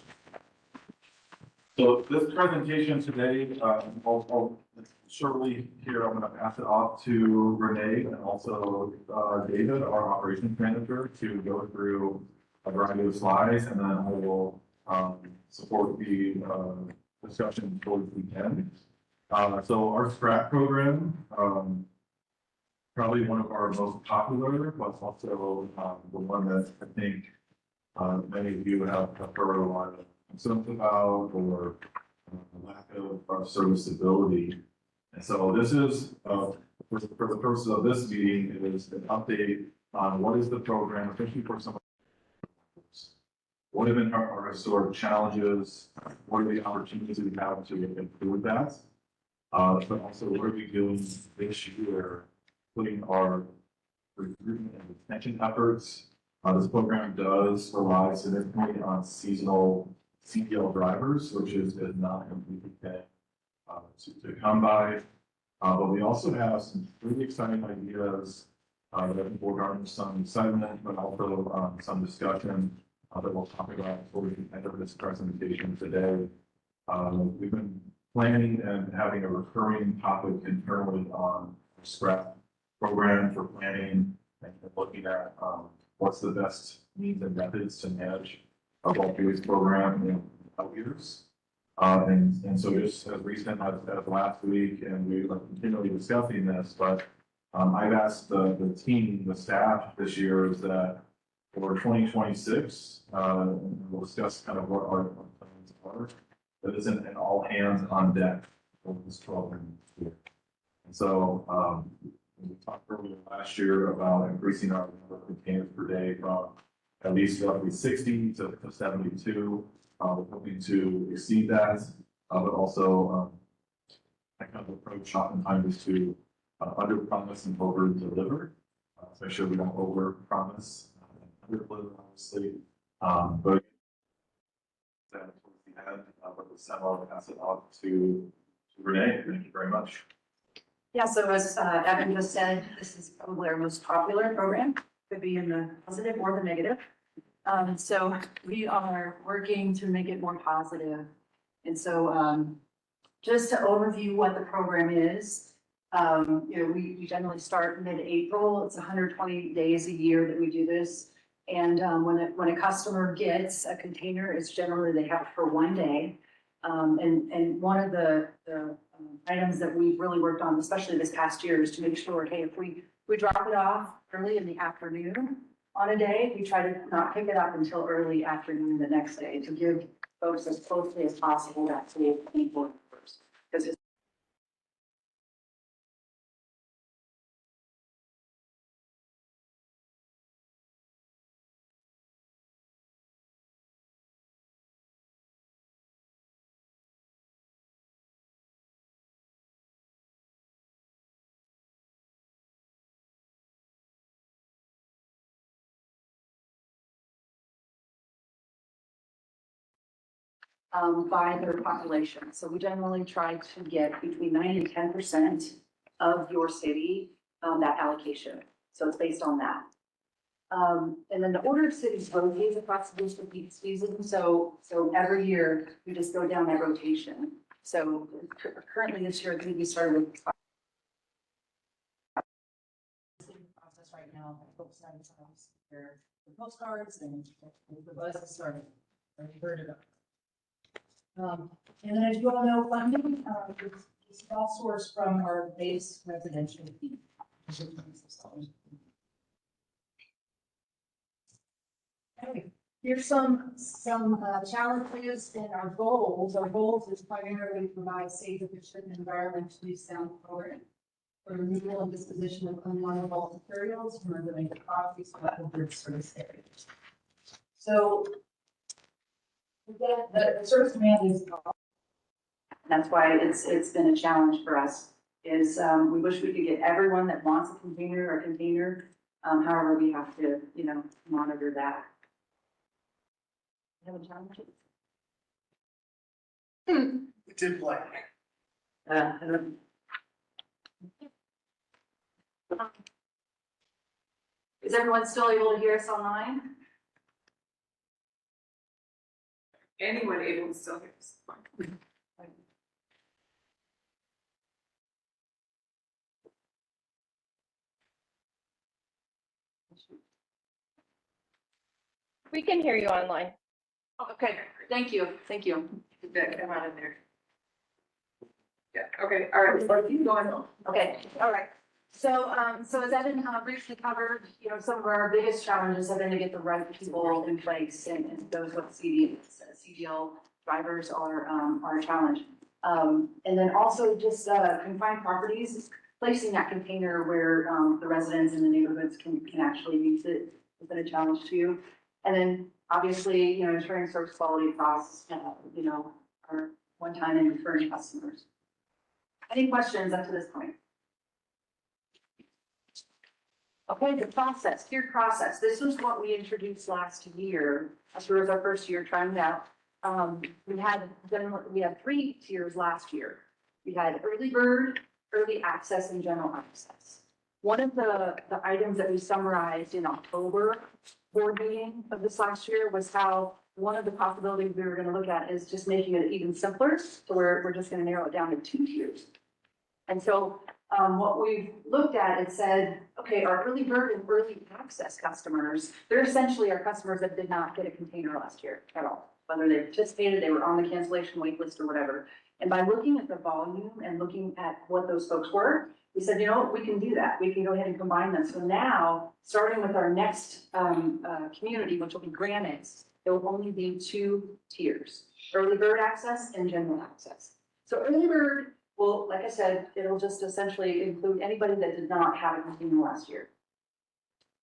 So this presentation today, I'll shortly here, I'm gonna pass it off to Renee and also David, our operations manager, to go through a variety of slides, and then I will support the discussion towards the end. So our scrap program, probably one of our most popular, but also the one that I think many of you have heard a lot of concerns about, or lack of serviceability. And so this is, for the purpose of this meeting, it is an update on what is the program, especially for some. What have been our historic challenges? What are the opportunities we have to improve that? But also, what are we doing this year, putting our recruitment and retention efforts? This program does rely significantly on seasonal CDL drivers, which is not completely bad to come by. But we also have some really exciting ideas that will garner some excitement, but also some discussion that we'll talk about towards the end of this presentation today. We've been planning and having a recurring topic internally on scrap program for planning and looking at what's the best means and methods to manage our bulk waste program in out years. And so just as recent as last week, and we are continually discussing this, but I've asked the team, the staff this year, is that for 2026, we'll discuss kind of what our plans are. That is an all hands on deck for this program this year. And so we talked earlier last year about increasing our number of containers per day from at least roughly 60 to 72. We're hoping to exceed that, but also that kind of approach oftentimes is to under promise and over deliver. So make sure we don't over promise and under deliver, obviously. But then towards the end, with the semi, I'll pass it off to Renee. Thank you very much. Yeah, so as Evan just said, this is probably our most popular program, could be in the positive or the negative. So we are working to make it more positive. And so just to overview what the program is, we generally start mid-April. It's 120 days a year that we do this. And when a customer gets a container, it's generally they have it for one day. And one of the items that we've really worked on, especially this past year, is to make sure, hey, if we drop it off early in the afternoon on a day, we try to not pick it up until early afternoon the next day to give folks as closely as possible that safe people first. Because it's by their population. So we generally try to get between 9 and 10% of your city, that allocation. So it's based on that. And then the order of cities rotates across the district each season. So every year we just go down that rotation. So currently this year, I think we started with process right now. Folks have their postcards and the buzz has started. You've heard it. And then as you all know, funding is all sourced from our base residential fee. Okay, here's some challenges and our goals. Our goals is primarily to provide safe, efficient, and environmentally sound program for removal and disposition of unwanted materials from related properties and other service areas. So again, the service demand is. That's why it's been a challenge for us. Is we wish we could get everyone that wants a container. However, we have to monitor that. You have a challenge? It did blank. Is everyone still able to hear us online? Anyone able to still hear us? We can hear you online. Okay, thank you. That come out of there. Yeah, okay, all right, so keep going. Okay, all right. So as Evan briefly covered, some of our biggest challenges have been to get the right people in place, and those with CDL drivers are a challenge. And then also just confined properties, placing that container where the residents in the neighborhoods can actually use it has been a challenge too. And then obviously, ensuring service quality across, our one-time and recurring customers. Any questions up to this point? Okay, the process, tiered process. This was what we introduced last year. This was our first year trying it out. We had 3 tiers last year. We had early bird, early access, and general access. One of the items that we summarized in October board meeting of this last year was how one of the possibilities we were going to look at is just making it even simpler. So we're just going to narrow it down to 2 tiers. And so what we've looked at, it said, okay, our early bird and early access customers, they're essentially our customers that did not get a container last year at all. Whether they participated, they were on the cancellation wait list or whatever. And by looking at the volume and looking at what those folks were, we said, we can do that. We can go ahead and combine them. So now, starting with our next community, which will be Granite, there will only be 2 tiers, early bird access and general access. So early bird will, like I said, it'll just essentially include anybody that did not have a container last year.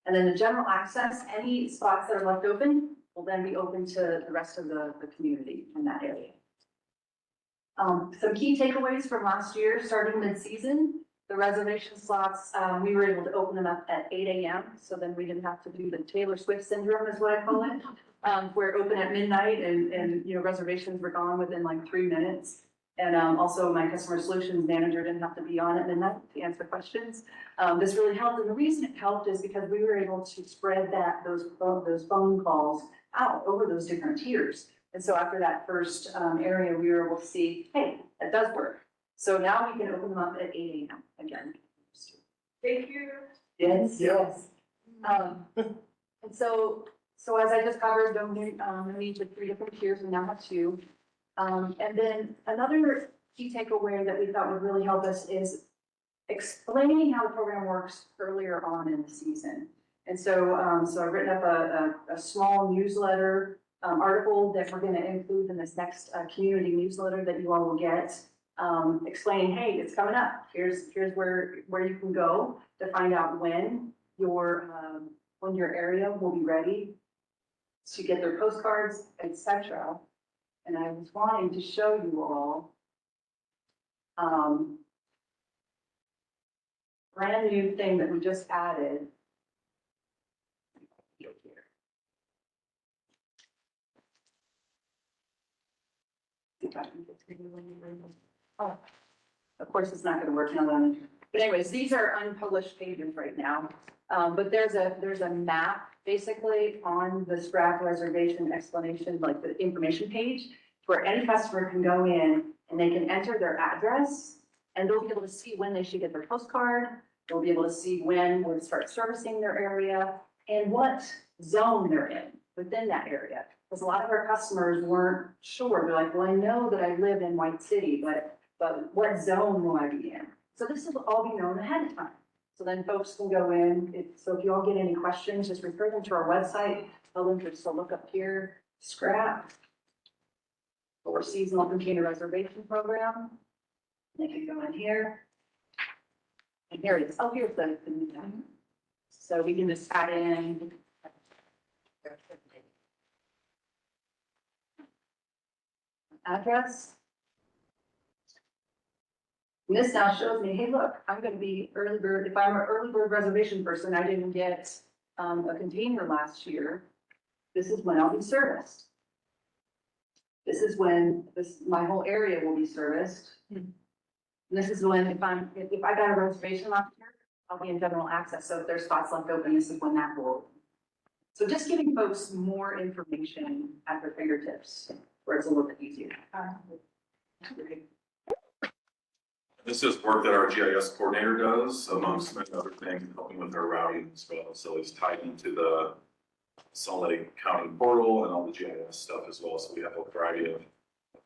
And then the general access, any spots that are left open will then be open to the rest of the community in that area. Some key takeaways from last year, starting mid-season, the reservation slots, we were able to open them up at 8 a.m. So then we didn't have to do the Taylor Swift syndrome is what I call it. We're open at midnight and reservations were gone within like 3 minutes. And also my customer solutions manager didn't have to be on it midnight to answer questions. This really helped. And the reason it helped is because we were able to spread those phone calls out over those different tiers. And so after that first area, we were able to see, hey, that does work. So now we can open them up at 8 a.m. again. Thank you. Yes, yes. And so as I just covered, we need the 3 different tiers, we now have 2. And then another key takeaway that we thought would really help us is explaining how the program works earlier on in the season. And so, I've written up a small newsletter article that we're going to include in this next community newsletter that you all will get, explaining, hey, it's coming up. Here's where you can go to find out when your area will be ready to get their postcards, etc. And I was wanting to show you all brand new thing that we just added. Oh, of course, it's not going to work now. But anyways, these are unpublished pages right now. But there's a map basically on the Scrap reservation explanation, like the information page, where any customer can go in and they can enter their address and they'll be able to see when they should get their postcard. They'll be able to see when we'll start servicing their area and what zone they're in within that area. Because a lot of our customers weren't sure. They're like, well, I know that I live in White City, but what zone will I be in? So this will all be known ahead of time. So then folks can go in. So if you all get any questions, just refer them to our website. Tell them to look up here, Scrap or Seasonal Container Reservation Program. They can go in here. And here it is. Oh, here's the new one. So we can just add in. Address. And this now shows me, hey, look, I'm going to be early bird. If I'm an early bird reservation person, I didn't get a container last year. This is when I'll be serviced. This is when my whole area will be serviced. And this is when if I got a reservation last year, I'll be in general access. So if there's spots left open, this is when that will open. So just giving folks more information at their fingertips, where it's a little bit easier. This is work that our GIS coordinator does, amongst many other things, helping with our routing as well. So it's tied into the Salt Lake County portal and all the GIS stuff as well. So we have a variety of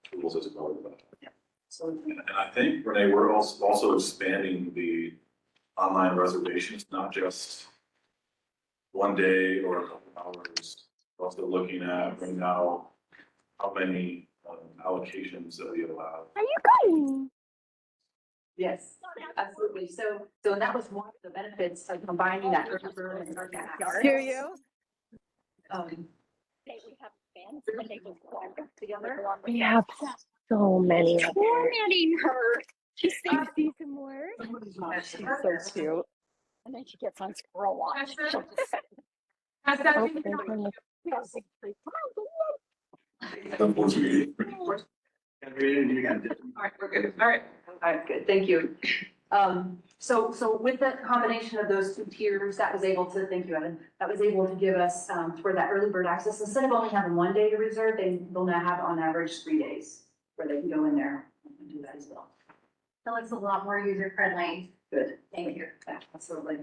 tools as well. Yeah. So, and I think, Renee, we're also expanding the online reservations, not just one day or a couple hours. We're also looking at right now how many allocations that we allow. are you going? Yes, absolutely. So that was one of the benefits of combining that early bird and early access. Do you? We have fans and they just go together. We have so many. Tormenting her. She thinks she's more. She's so cute. And then she gets on Squirrel Watch. Has that Oh, been there's one. All right, we're good. All right, good. Thank you. So with the combination of those 2 tiers, that was able to, thank you, Evan, that was able to give us for that early bird access, instead of only having 1 day to reserve, they'll now have on average 3 days where they can go in there and do that as well. So it's a lot more user friendly. Good. Thank you. Yeah, absolutely.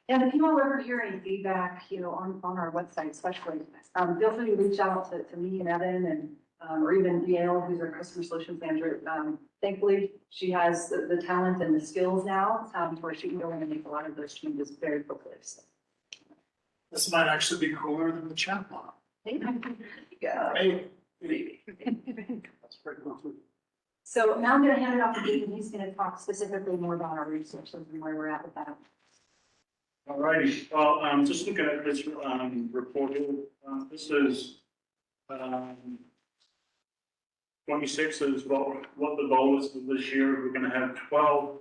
And if you all ever hear any feedback, on our website, especially, feel free to reach out to me and Evan and or even Gail, who's our customer solutions manager. Thankfully, she has the talent and the skills now where she can go in and make a lot of those changes very quickly. So. This might actually be cooler than the chatbot. Yeah. Maybe. That's pretty cool. So now I'm going to hand it off to Dave, and he's going to talk specifically more about our resources and where we're at with that. All righty, well, just looking at this report here, this is 26 is what the goal is for this year. We're going to have 12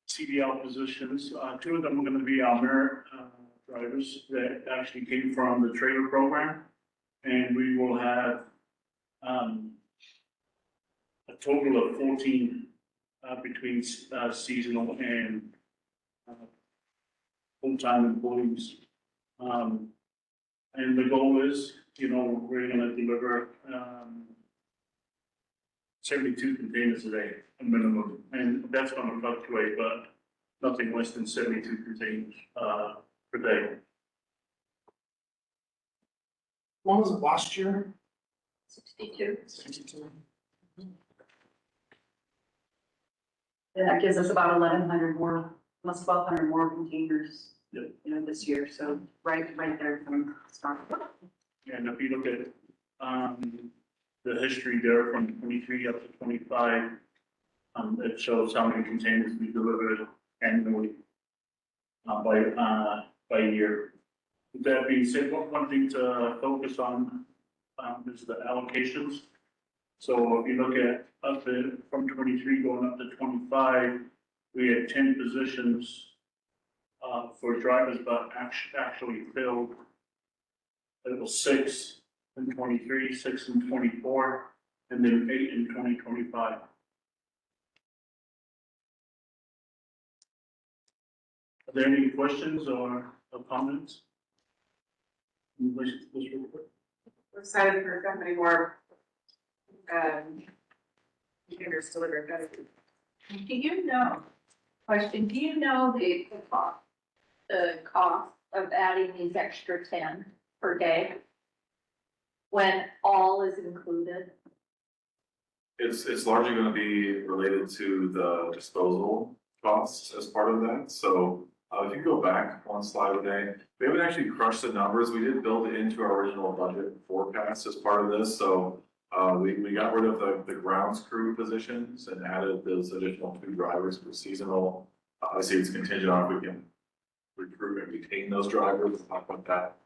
CDL positions. 2 of them are going to be our merit drivers that actually came from the trailer program, and we will have total of 14 between seasonal and full-time employees. And the goal is, we're gonna deliver 72 containers a day, a minimum, and that's gonna fluctuate, but nothing less than 72 containers per day. What was it last year? 62. 62. And that gives us about 1,100 more, almost 1,200 more containers, Yep. this year. So right there from start. And if you look at the history there from 23 up to 25, it shows how many containers we delivered annually by year. With that being said, one thing to focus on is the allocations. So if you look at from 23 going up to 25, we had 10 positions for drivers, but actually filled. It was 6 in 23, 6 in 24, and then 8 in 2025. Are there any questions or comments? We're excited for so many more, containers delivered. Do you know, question, do you know the cost of adding these extra 10 per day? When all is included? It's largely gonna be related to the disposal costs as part of that, so, if you go back one slide a day, we haven't actually crushed the numbers, we did build it into our original budget forecast as part of this, so. We got rid of the grounds crew positions and added those additional 2 drivers for seasonal. Obviously, it's contingent on if we can recruit and retain those drivers, we'll talk about that,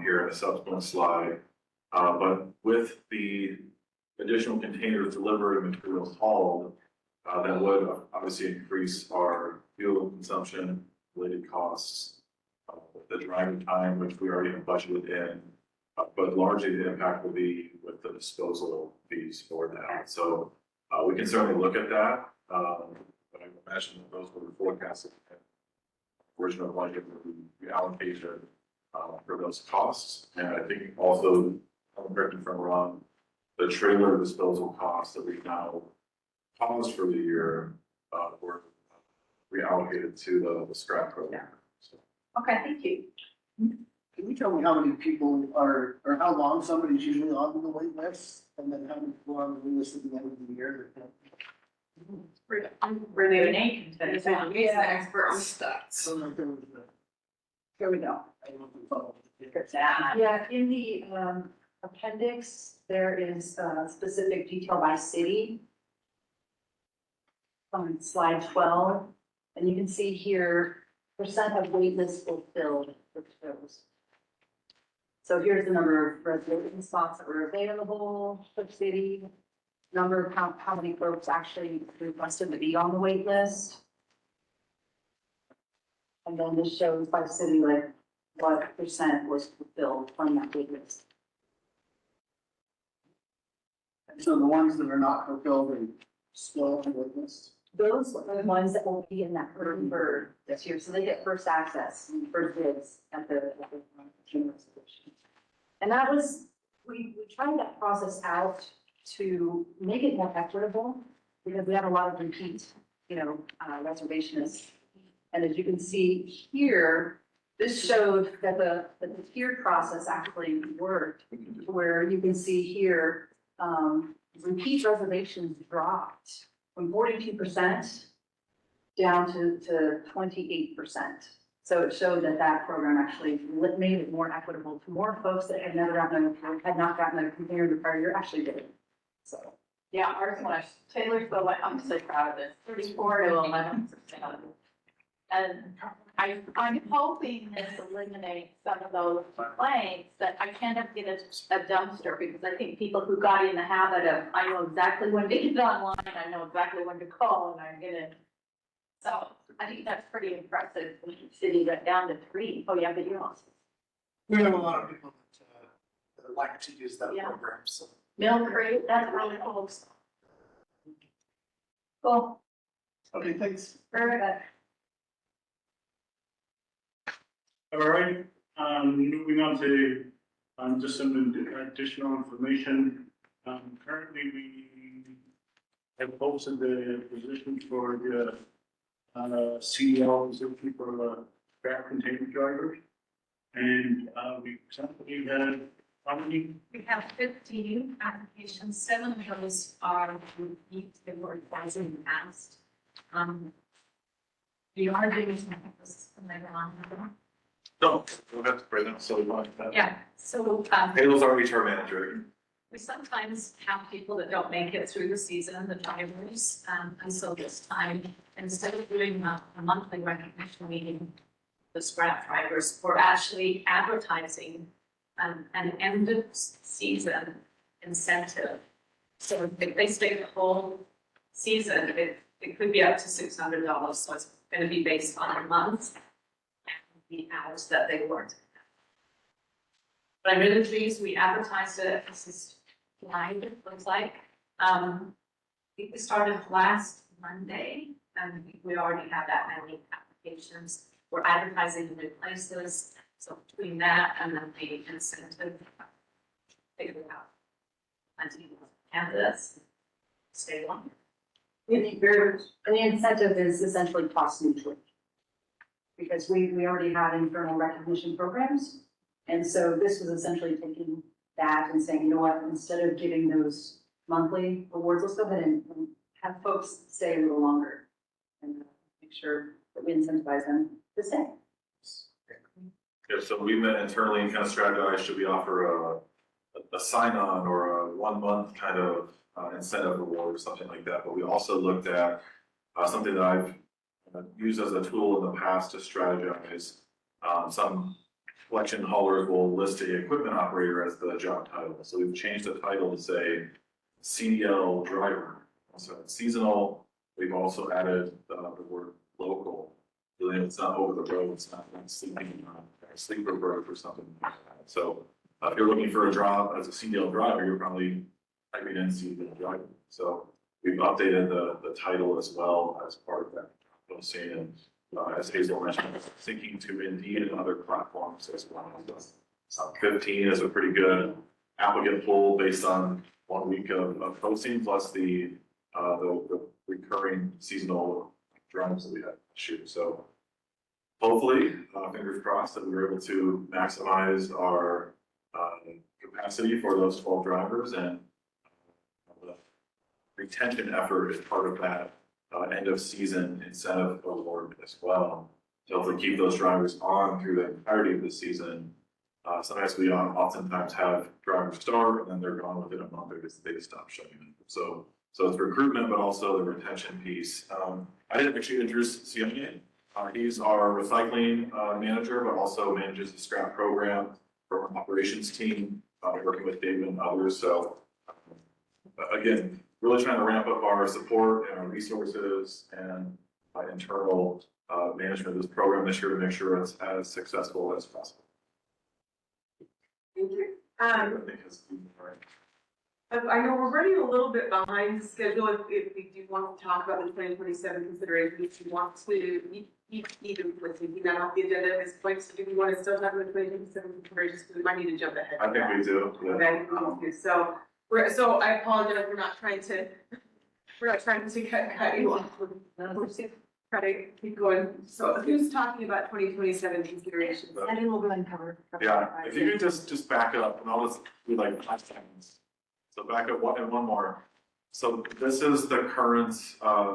here in a subsequent slide. But with the additional containers delivered and materials hauled, that would obviously increase our fuel consumption, related costs, the driving time, which we already have budgeted in, but largely the impact will be with the disposal fees for that. So we can certainly look at that, but I imagine that those were forecasted in the original budget that we allocated for those costs. And I think also, correct me if I'm wrong, the trailer disposal costs that we now paused for the year were reallocated to the scrap program. So. Okay, thank you. Can you tell me how many people are, or how long somebody's usually on the wait list? And then how many people are on the wait list at the end of the year? Renee can He's the expert on stats. So like there was Here we go. I don't know if you follow. Yeah, in the appendix, there is specific detail by city on slide 12. And you can see here, percent of waitlist fulfilled, which shows. So here's the number of reservation spots that were available for city, number of how many folks actually requested to be on the wait list. And then this shows by city, like what percent was fulfilled from that wait list. So the ones that are not fulfilled are still on the wait list? Those are the ones that will be in that early bird this year, so they get first access, first bids at the June resolution. And that was, we tried that process out to make it more equitable, because we had a lot of repeat, reservationists. And as you can see here, this showed that the tiered process actually worked, where you can see here, repeat reservations dropped from 42% down to 28%. So it showed that program actually made it more equitable to more folks that had not gotten a container the prior year actually did it. So. Yeah, ours was, Taylor's the one, I'm so proud of this, 34 to 11%. And I'm hoping this eliminates some of those complaints that I can't ever get a dumpster, because I think people who got in the habit of, I know exactly when to get online, I know exactly when to call, and I'm gonna. So I think that's pretty impressive. The city got down to 3. Oh yeah, but you also. We have a lot of people that like to use that Yeah. program, so. Mill Creek, that's really cool. Cool. Okay, thanks. Perfect. All right, moving on to, just some additional information. Currently, we have posted the position for the, CDL position for, scrap container driver. And, we currently had, how many? We have 15 applications, 7 of those are repeat, they were advised in the past. We are doing some of this later on. No, we'll have to bring them, so we want that. Yeah, so, Halo's our HR manager. we sometimes have people that don't make it through the season, the drivers, and so this time, instead of doing a monthly recognition meeting, the scrap drivers, we're actually advertising an end of season incentive. So if they stay the whole season, it could be up to $600, so it's gonna be based on a month and the hours that they worked. But I'm really pleased, we advertised it, this is live, it looks like. We started last Monday, and we already have that many applications. We're advertising in new places, so between that and then the incentive, figure it out. And candidates, stay on. And the incentive is essentially cost neutral. Because we already have internal recognition programs. And so this was essentially taking that and saying, you know what, instead of giving those monthly awards, let's go ahead and have folks stay a little longer. And make sure that we incentivize them to stay. Yeah, so we met internally and kind of strategized, should we offer a sign-on or a 1 month kind of incentive reward or something like that. But we also looked at something that I've used as a tool in the past to strategize. Some collection haulers will list a equipment operator as the job title. So we've changed the title to say CDL driver. So it's seasonal. We've also added the word local. Really, it's not over the road. It's not like sleeping on a sleeper berth or something like that. So if you're looking for a job as a CDL driver, you're probably typing in CDL driver. So we've updated the title as well as part of that posting. And as Hazel mentioned, syncing to Indeed and other platforms as well. 15 is a pretty good applicant pool based on 1 week of posting plus the recurring seasonal drives that we had to shoot. So hopefully, fingers crossed, that we were able to maximize our capacity for those 12 drivers, and the retention effort is part of that end of season incentive award as well. So if we keep those drivers on through the entirety of the season, sometimes we oftentimes have drivers start and then they're gone within a month, they just stop showing up. So it's recruitment, but also the retention piece. I didn't actually introduce Sione. He's our recycling manager, but also manages the scrap program for our operations team, working with David and others. So again, really trying to ramp up our support and our resources and internal management of this program this year to make sure it's as successful as possible. Thank you. I think it's all right. I know we're running a little bit behind schedule if we do want to talk about the 2027 considerations. If you want to even with taking that off the agenda at this point, so do we want to still talk about the 2027 considerations? Because we might need to jump ahead. I think we do. Yeah. Okay. So I apologize. We're not trying to cut you off. We're just trying to keep going. So who's talking about 2027 considerations? And then we'll go ahead and cover. Yeah, if you could just back up, and I'll just do like 5 seconds. So back up one more. So this is the current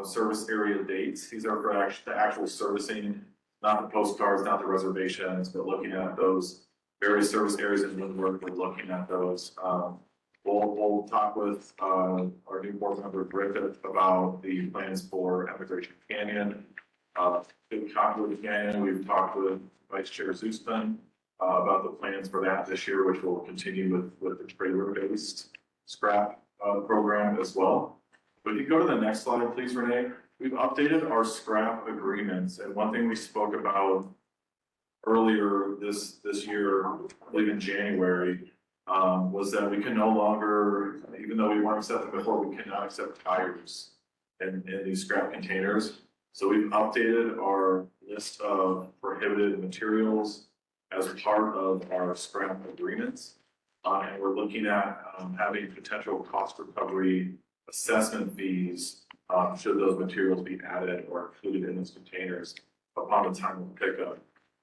service area dates. These are for the actual servicing, not the postcards, not the reservations, but looking at those various service areas in Windward. We're looking at those. We'll talk with our new board member Griffith about the plans for Emigration Canyon. We've talked with Canyon. We've talked with Vice Chair Zusman about the plans for that this year, which will continue with the trailer-based scrap program as well. But if you go to the next slide, please, Renee. We've updated our scrap agreements, and one thing we spoke about earlier this year, I believe in January, was that we can no longer, even though we weren't accepting before, we cannot accept tires in these scrap containers. So we've updated our list of prohibited materials as part of our scrap agreements. And we're looking at having potential cost recovery assessment fees should those materials be added or included in those containers upon the time of pickup.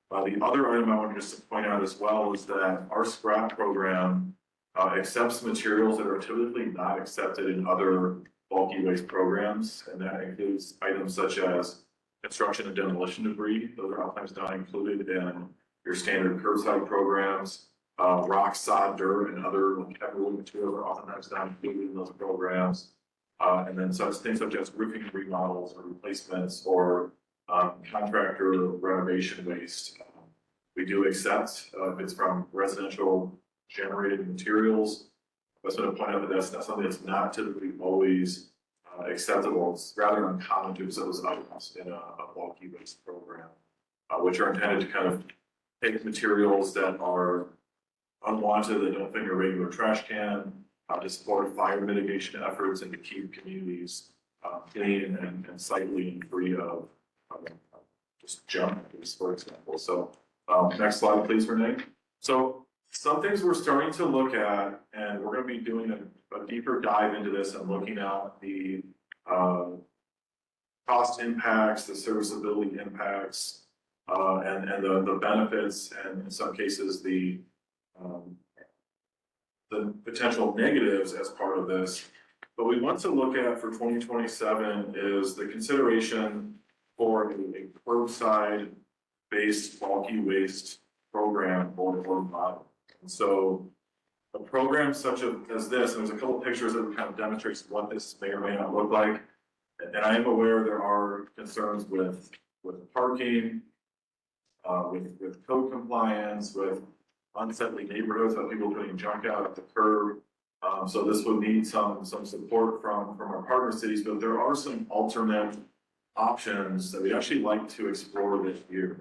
The other item I want just to point out as well is that our scrap program accepts materials that are typically not accepted in other bulky waste programs, and that includes items such as construction and demolition debris. Those are oftentimes not included in your standard curbside programs. Rock, sod, dirt, and other heavy materials are oftentimes not included in those programs. And then such things such as roofing remodels or replacements or contractor renovation waste. We do accept if it's from residential generated materials. I was going to point out that that's not something that's not typically always acceptable. It's rather uncommon to accept those items in a bulky waste program, which are intended to kind of take materials that are unwanted, that don't fit in a regular trash can, to support fire mitigation efforts and to keep communities clean and sightly and free of just junk, for example. So next slide, please, Renee. So some things we're starting to look at, and we're going to be doing a deeper dive into this and looking at the cost impacts, the serviceability impacts, and the benefits, and in some cases the potential negatives as part of this. But we want to look at for 2027 is the consideration for a curbside based bulky waste program or model. And so a program such as this, and there's a couple of pictures that kind of demonstrates what this may or may not look like. And I am aware there are concerns with parking, with code compliance, with unsightly neighborhoods, of people putting junk out at the curb. So this would need some support from our partner cities, but there are some alternate options that we actually like to explore this year.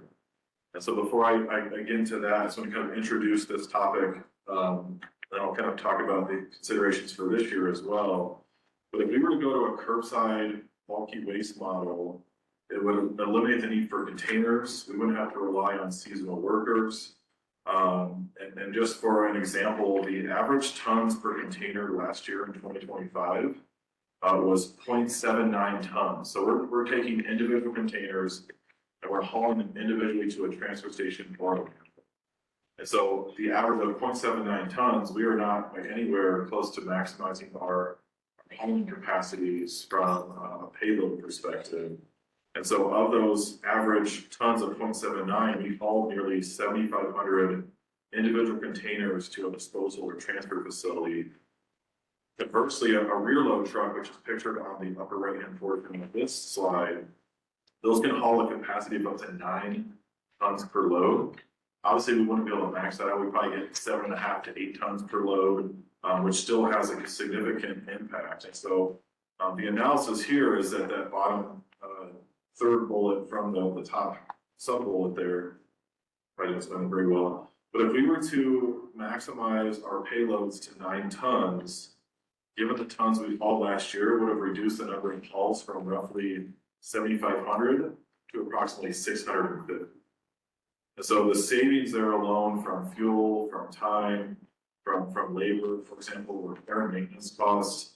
And so before I get into that, I just want to kind of introduce this topic, and I'll kind of talk about the considerations for this year as well. But if we were to go to a curbside bulky waste model, it would eliminate the need for containers. We wouldn't have to rely on seasonal workers. And just for an example, the average tons per container last year in 2025 was 0.79 tons. So we're taking individual containers and we're hauling them individually to a transfer station or a landfill. And so the average of 0.79 tons, we are not like anywhere close to maximizing our hauling capacities from a payload perspective. And so of those average tons of 0.79, we hauled nearly 7,500 individual containers to a disposal or transfer facility. Conversely, a rear load truck, which is pictured on the upper right-hand portion of this slide, those can haul a capacity of up to 9 tons per load. Obviously, we wouldn't be able to max that out. We probably get 7.5 to 8 tons per load, which still has a significant impact. And so the analysis here is that bottom third bullet from the top sub bullet there, probably didn't explain it very well. But if we were to maximize our payloads to 9 tons, given the tons we hauled last year, it would have reduced the number of hauls from roughly 7,500 to approximately 650. And so the savings there alone from fuel, from time, from labor, for example, repair and maintenance costs,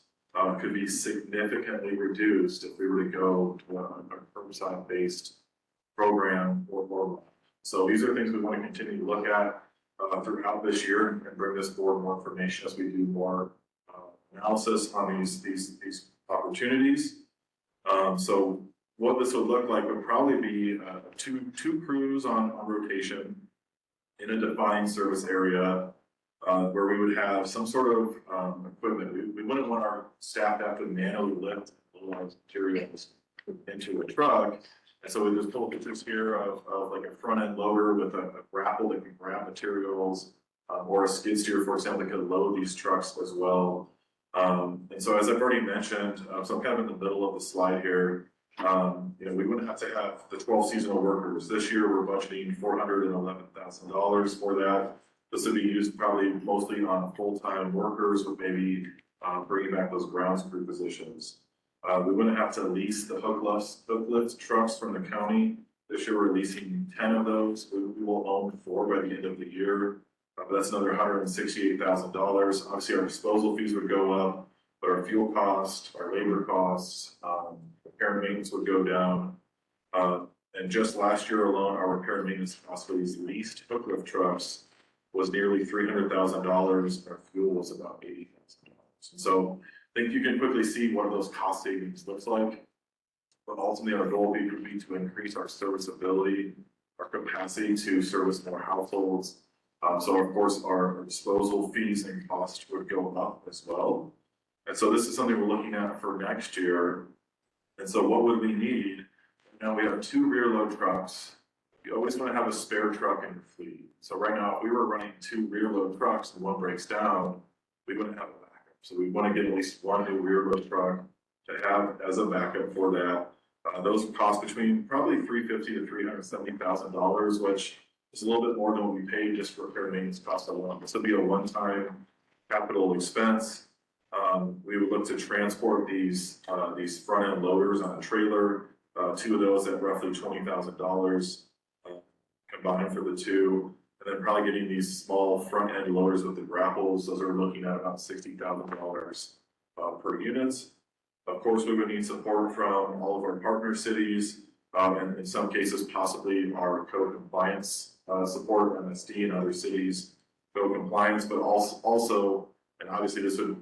could be significantly reduced if we were to go to a curbside-based program or more. So these are things we want to continue to look at throughout this year and bring this forward more information as we do more analysis on these opportunities. So what this would look like would probably be two crews on rotation in a defined service area, where we would have some sort of equipment. We wouldn't want our staff to have to manually lift those materials into a truck. And so there's a couple pictures here of like a front end loader with a grapple that can grab materials, or a skid steer, for example, that could load these trucks as well. And so as I've already mentioned, so I'm kind of in the middle of the slide here. We wouldn't have to have the 12 seasonal workers. This year we're budgeting $411,000 for that. This would be used probably mostly on full-time workers, with maybe bringing back those grounds crew positions. We wouldn't have to lease the hook lift trucks from the county. This year, we're leasing 10 of those. We will own 4 by the end of the year. That's another $168,000. Obviously, our disposal fees would go up, but our fuel costs, our labor costs, repair and maintenance would go down. And just last year alone, our repair and maintenance costs for these leased hook lift trucks was nearly $300,000. Our fuel was about $80,000. So I think you can quickly see what those cost savings looks like. But ultimately, our goal would be to increase our serviceability, our capacity to service more households. So of course, our disposal fees and costs would go up as well. And so this is something we're looking at for next year. And so what would we need? Now we have 2 rear load trucks. You always want to have a spare truck in your fleet. So right now, if we were running 2 rear load trucks and one breaks down, we wouldn't have a backup. So we want to get at least 1 new rear load truck to have as a backup for that. Those cost between probably $350,000 to $370,000, which is a little bit more than what we paid just for repair and maintenance costs alone. This would be a one-time capital expense. We would look to transport these front-end loaders on a trailer. 2 of those at roughly $20,000 combined for the 2. And then probably getting these small front-end loaders with the grapples. Those are looking at about $60,000 per unit. Of course, we would need support from all of our partner cities, and in some cases, possibly our code compliance support, MSD and other cities, code compliance, but also, and obviously this would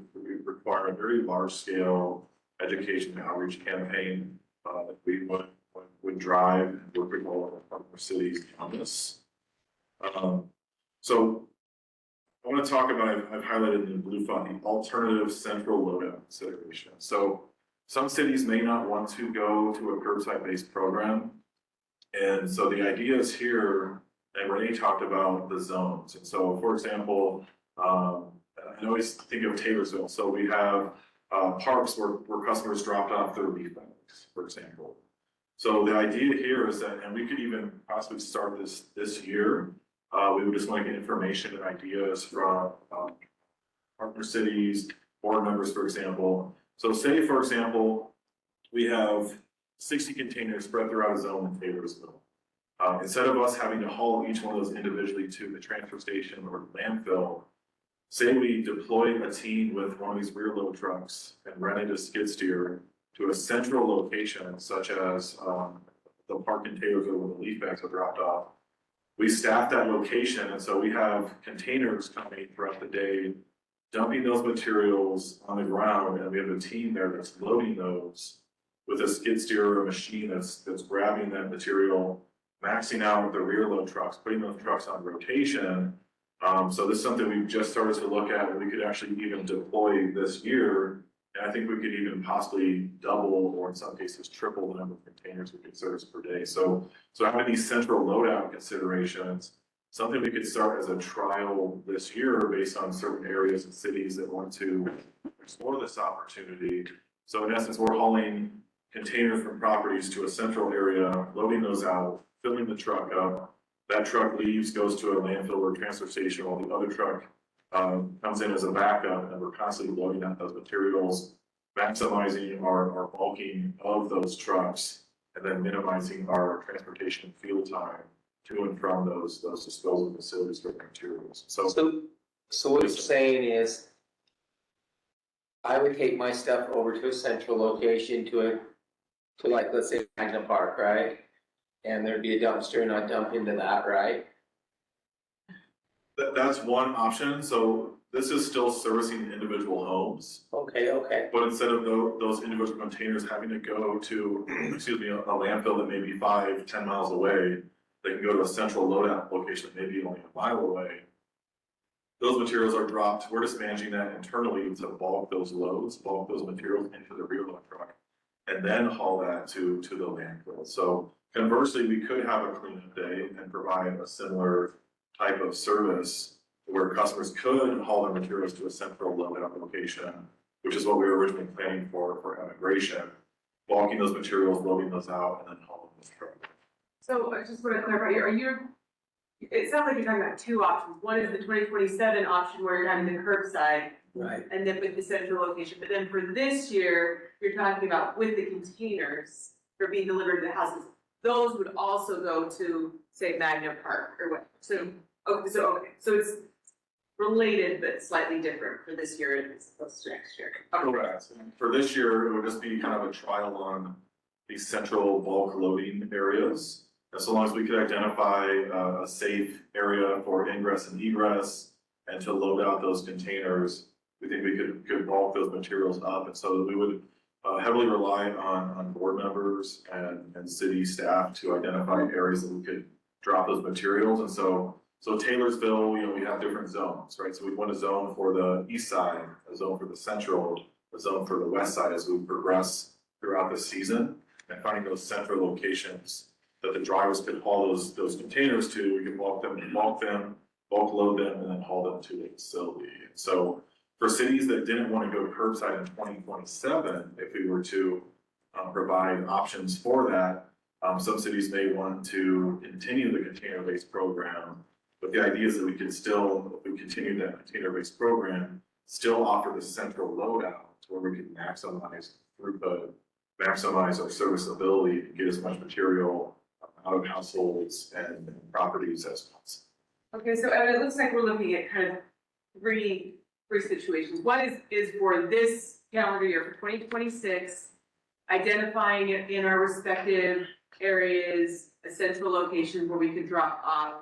require a very large scale education and outreach campaign that we would drive and work with all of our partner cities on this. So I want to talk about, I've highlighted in the blue font, the alternative central loadout consideration. So some cities may not want to go to a curbside-based program. And so the idea is here, and Renee talked about the zones. And so, for example, I always think of Taylorsville. So we have parks where customers dropped off their leaf bags, for example. So the idea here is that, and we could even possibly start this year, we would just want to get information and ideas from partner cities, board members, for example. So say, for example, we have 60 containers spread throughout a zone in Taylorsville. Instead of us having to haul each one of those individually to the transfer station or landfill, say we deploy a team with one of these rear load trucks and rented a skid steer to a central location, such as the park in Taylorsville where the leaf bags are dropped off. We staff that location, and so we have containers coming throughout the day, dumping those materials on the ground, and we have a team there that's loading those with a skid steer or a machine that's grabbing that material, maxing out the rear load trucks, putting those trucks on rotation. So this is something we've just started to look at, and we could actually even deploy this year. And I think we could even possibly double, or in some cases triple, the number of containers we could service per day. So having these central loadout considerations, something we could start as a trial this year based on certain areas and cities that want to explore this opportunity. So in essence, we're hauling containers from properties to a central area, loading those out, filling the truck up. That truck leaves, goes to a landfill or transfer station, while the other truck comes in as a backup, and we're constantly loading out those materials, maximizing our bulking of those trucks, and then minimizing our transportation and fuel time to and from those disposal facilities for the materials. So what you're saying is, I would take my stuff over to a central location to like, let's say Magna Park, right? And there'd be a dumpster and I'd dump into that, right? That's one option. So this is still servicing individual homes. Okay. But instead of those individual containers having to go to, excuse me, a landfill that may be 5-10 miles away, they can go to a central loadout location that may be only a mile away. Those materials are dropped. We're just managing that internally to bulk those loads, bulk those materials into the rear load truck, and then haul that to the landfill. So conversely, we could have a cleanup day and provide a similar type of service where customers could haul their materials to a central loadout location, which is what we were originally planning for immigration, bulking those materials, loading those out, and then hauling those trucks. So I just want to clarify, it sounds like you're talking about 2 options. One is the 2027 option where you're having the curbside, Right. And then with the central location, but then for this year, you're talking about with the containers for being delivered to the houses, those would also go to, say, Magna Park or what, so, okay, so it's related but slightly different for this year as opposed to next year. Correct. For this year, it would just be kind of a trial on these central bulk loading areas. As long as we could identify a safe area for ingress and egress and to load out those containers, we think we could bulk those materials up. And so we would heavily rely on board members and city staff to identify areas that we could drop those materials. And so Taylorsville, you know, we have different zones, right? So we want a zone for the east side, a zone for the central, a zone for the west side as we progress throughout the season, and finding those central locations that the drivers could haul those containers to. We can bulk load them, and then haul them to the facility. And so for cities that didn't want to go curbside in 2027, if we were to provide options for that, some cities may want to continue the container-based program. But the idea is that we can still, if we continue that container-based program, still offer the central loadout where we can maximize throughput, maximize our serviceability, and get as much material out of households and properties as possible. Okay, so it looks like we're looking at kind of three situations. One is for this calendar year for 2026, identifying it in our respective areas, a central location where we could drop off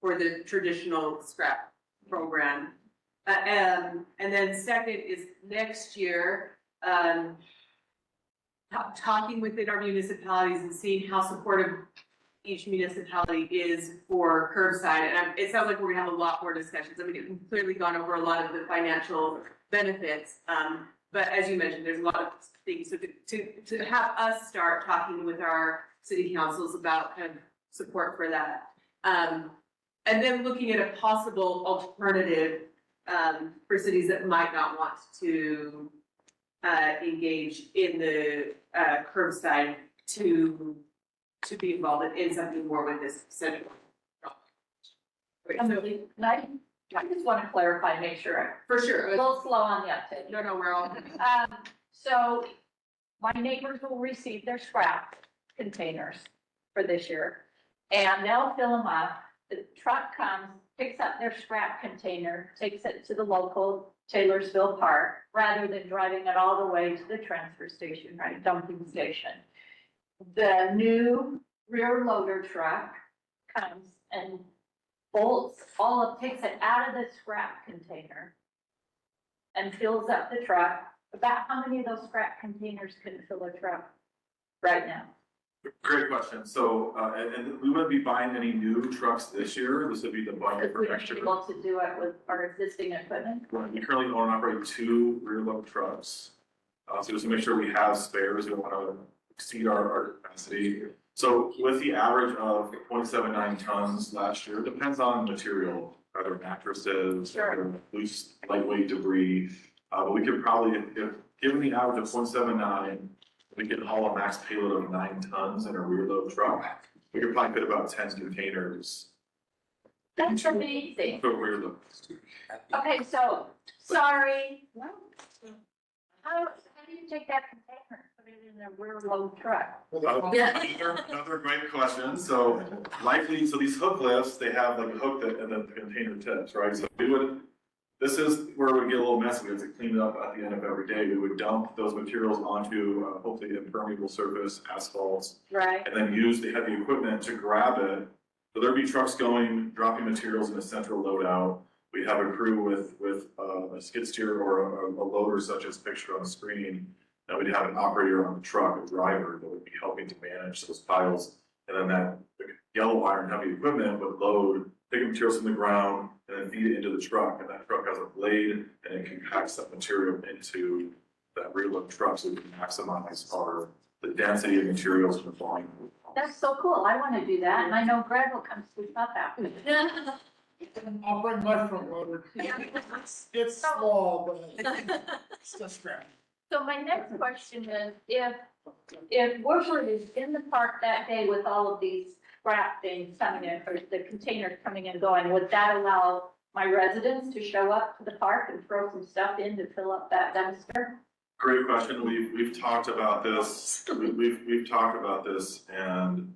for the traditional scrap program. And then second is next year, talking within our municipalities and seeing how supportive each municipality is for curbside. And it sounds like we're gonna have a lot more discussions. I mean, we've clearly gone over a lot of the financial benefits. But as you mentioned, there's a lot of things. So to have us start talking with our city councils about kind of support for that. And then looking at a possible alternative for cities that might not want to engage in the curbside to be involved in something more with this central. Kimberly, I just want to clarify, make sure. For sure. A little slow on the uptake. No, we're all. So my neighbors will receive their scrap containers for this year, and they'll fill them up. The truck comes, picks up their scrap container, takes it to the local Taylorsville Park, rather than driving it all the way to the transfer station, right, dumping station. The new rear loader truck comes and takes it out of the scrap container and fills up the truck. About how many of those scrap containers can fill a truck right now? Great question. So, and we wouldn't be buying any new trucks this year. This would be the budget for Would next we be year. able to do it with our existing equipment? We currently own and operate 2 rear load trucks. So just to make sure we have spares, we don't want to exceed our capacity. So with the average of 0.79 tons last year, depends on material, either mattresses, Sure. or loose, lightweight debris. But we could probably, if given the average of 0.79, we could haul a max payload of 9 tons in a rear load truck. We could probably fit about 10 containers. That's amazing. For rear load. Okay, so, sorry. How do you take that container and put it in a rear load truck? Another great question. So likely, so these hook lifts, they have like a hook that, and then the container tips, right? So we would, this is where we get a little messy. We have to clean it up at the end of every day. We would dump those materials onto hopefully impermeable surface, asphalt, Right. and then use the heavy equipment to grab it. So there'd be trucks going, dropping materials in a central loadout. We have a crew with a skid steer or a loader such as pictured on the screen. And we'd have an operator on the truck, a driver that would be helping to manage those piles. And then that yellow iron heavy equipment would load, take materials from the ground and then feed it into the truck. And that truck has a blade and it compacts that material into that rear load truck so we can maximize the density of materials in the volume. That's so cool. I want to do that, and I know Greg will come sweep up after. I'll bring my front loader. It's small, but it's still scrappy. So my next question is, if Woodward is in the park that day with all of these scrap things coming in, or the containers coming and going, would that allow my residents to show up to the park and throw some stuff in to fill up that dumpster? Great question. We've talked about this. We've talked about this, and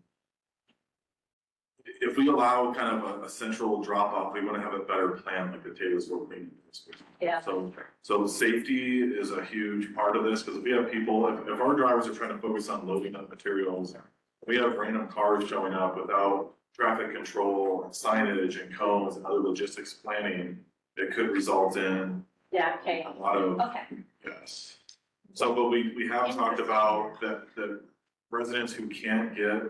if we allow kind of a central drop off, we want to have a better plan like the Taylor's working. Yeah. So safety is a huge part of this, because if we have people, if our drivers are trying to focus on loading up materials, we have random cars showing up without traffic control and signage and cones and other logistics planning, it could result in Yeah, okay. a lot of, Okay. yes. So, but we have talked about that the residents who can't get,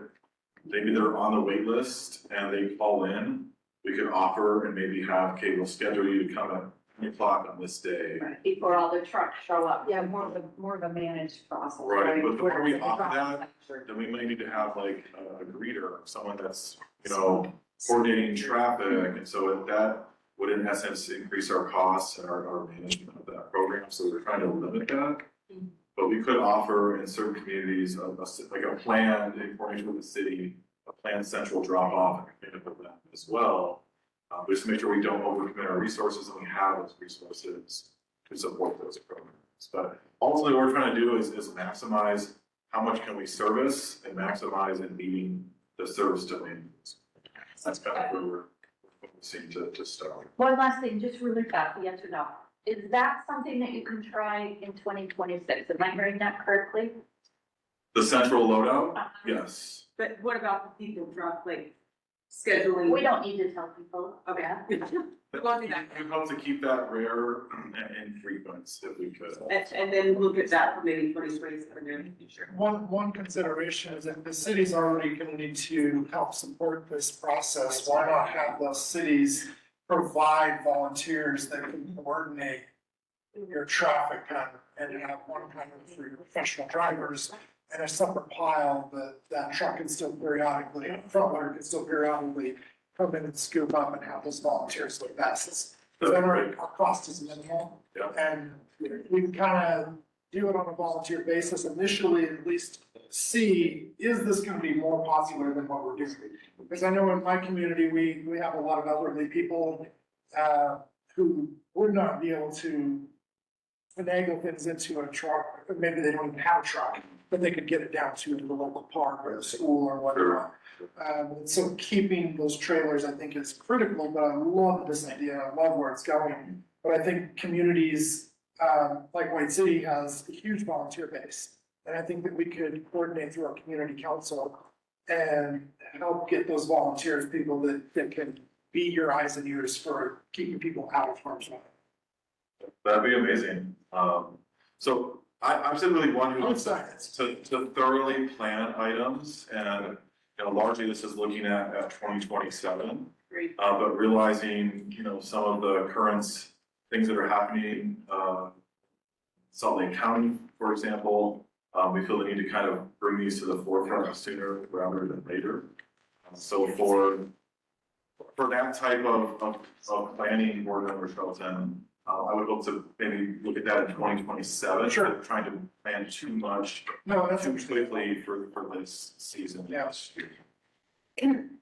maybe they're on the wait list and they call in, we could offer and maybe have, okay, we'll schedule you to come at 3 o'clock on this day. Right, before all the trucks show up. Yeah, more of a managed process. Right, but before we Where- offer that, then we may need to have like a greeter, someone that's, you know, coordinating traffic, and so that would in essence increase our costs and our management of that program, so we're trying to limit that. But we could offer in certain communities, like a planned, in coordination with the city, a planned central drop off and cleanup event as well. Just to make sure we don't overcommit our resources and we have those resources to support those programs. But ultimately what we're trying to do is maximize how much can we service and maximize in meeting the service demand. That's kind of where we're focusing to start. One last thing, just really fast, yes or no. Is that something that you can try in 2026? Am I hearing that correctly? The central loadout, yes. But what about the people drop, like, scheduling? We don't need to tell people. Okay. We hope to keep that rare and infrequent if we could. And then look at that for maybe 2027 in the future. One consideration is that the city's already gonna need to help support this process. Why not have those cities provide volunteers that can coordinate your traffic pattern and have one pattern for your professional drivers and a separate pile that truck can still periodically, front loader can still periodically come in and scoop up and have those volunteers look best. Our cost is minimal. Yeah. And we can kind of do it on a volunteer basis initially, at least see, is this gonna be more popular than what we're doing? Because I know in my community, we have a lot of elderly people, who would not be able to finagle things into a truck, or maybe they don't even have a truck, but they could get it down to the local park or the school or whatever. So keeping those trailers, I think, is critical, but I love this idea, I love where it's going. But I think communities, like White City has a huge volunteer base. And I think that we could coordinate through our community council and help get those volunteers, people that can be your eyes and ears for keeping people out of harm's way. That'd be amazing. So I'm simply one who wants to thoroughly plan items, and you know, largely this is looking at 2027. Great. But realizing, you know, some of the current things that are happening, Salt Lake County, for example, we feel the need to kind of bring these to the forefront sooner rather than later. So for that type of planning, Board Member Shelton, I would hope to maybe look at that in 2027. Sure. Trying to plan too much, No, too quickly for this season. Yes.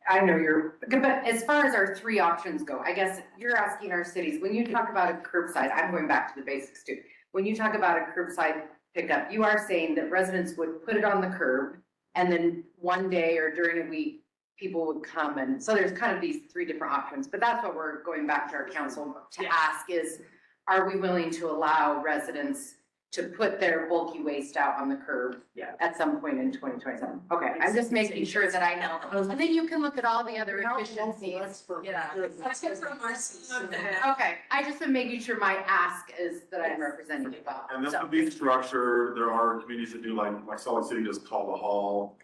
I know but as far as our 3 options go, I guess you're asking our cities, when you talk about a curbside, I'm going back to the basics too. When you talk about a curbside pickup, you are saying that residents would put it on the curb and then one day or during a week, people would come, and so there's kind of these 3 different options, but that's what we're going back to our council to ask is, are we willing to allow residents to put their bulky waste out on the curb at some point in 2027? Okay, I'm just making sure that I know. And then you can look at all the other efficiencies. Yeah. That's good from our system. Okay, I just am making sure my ask is that I'm representing you well. And this So- would be structured. There are communities that do like Salt Lake City does Call the Hall.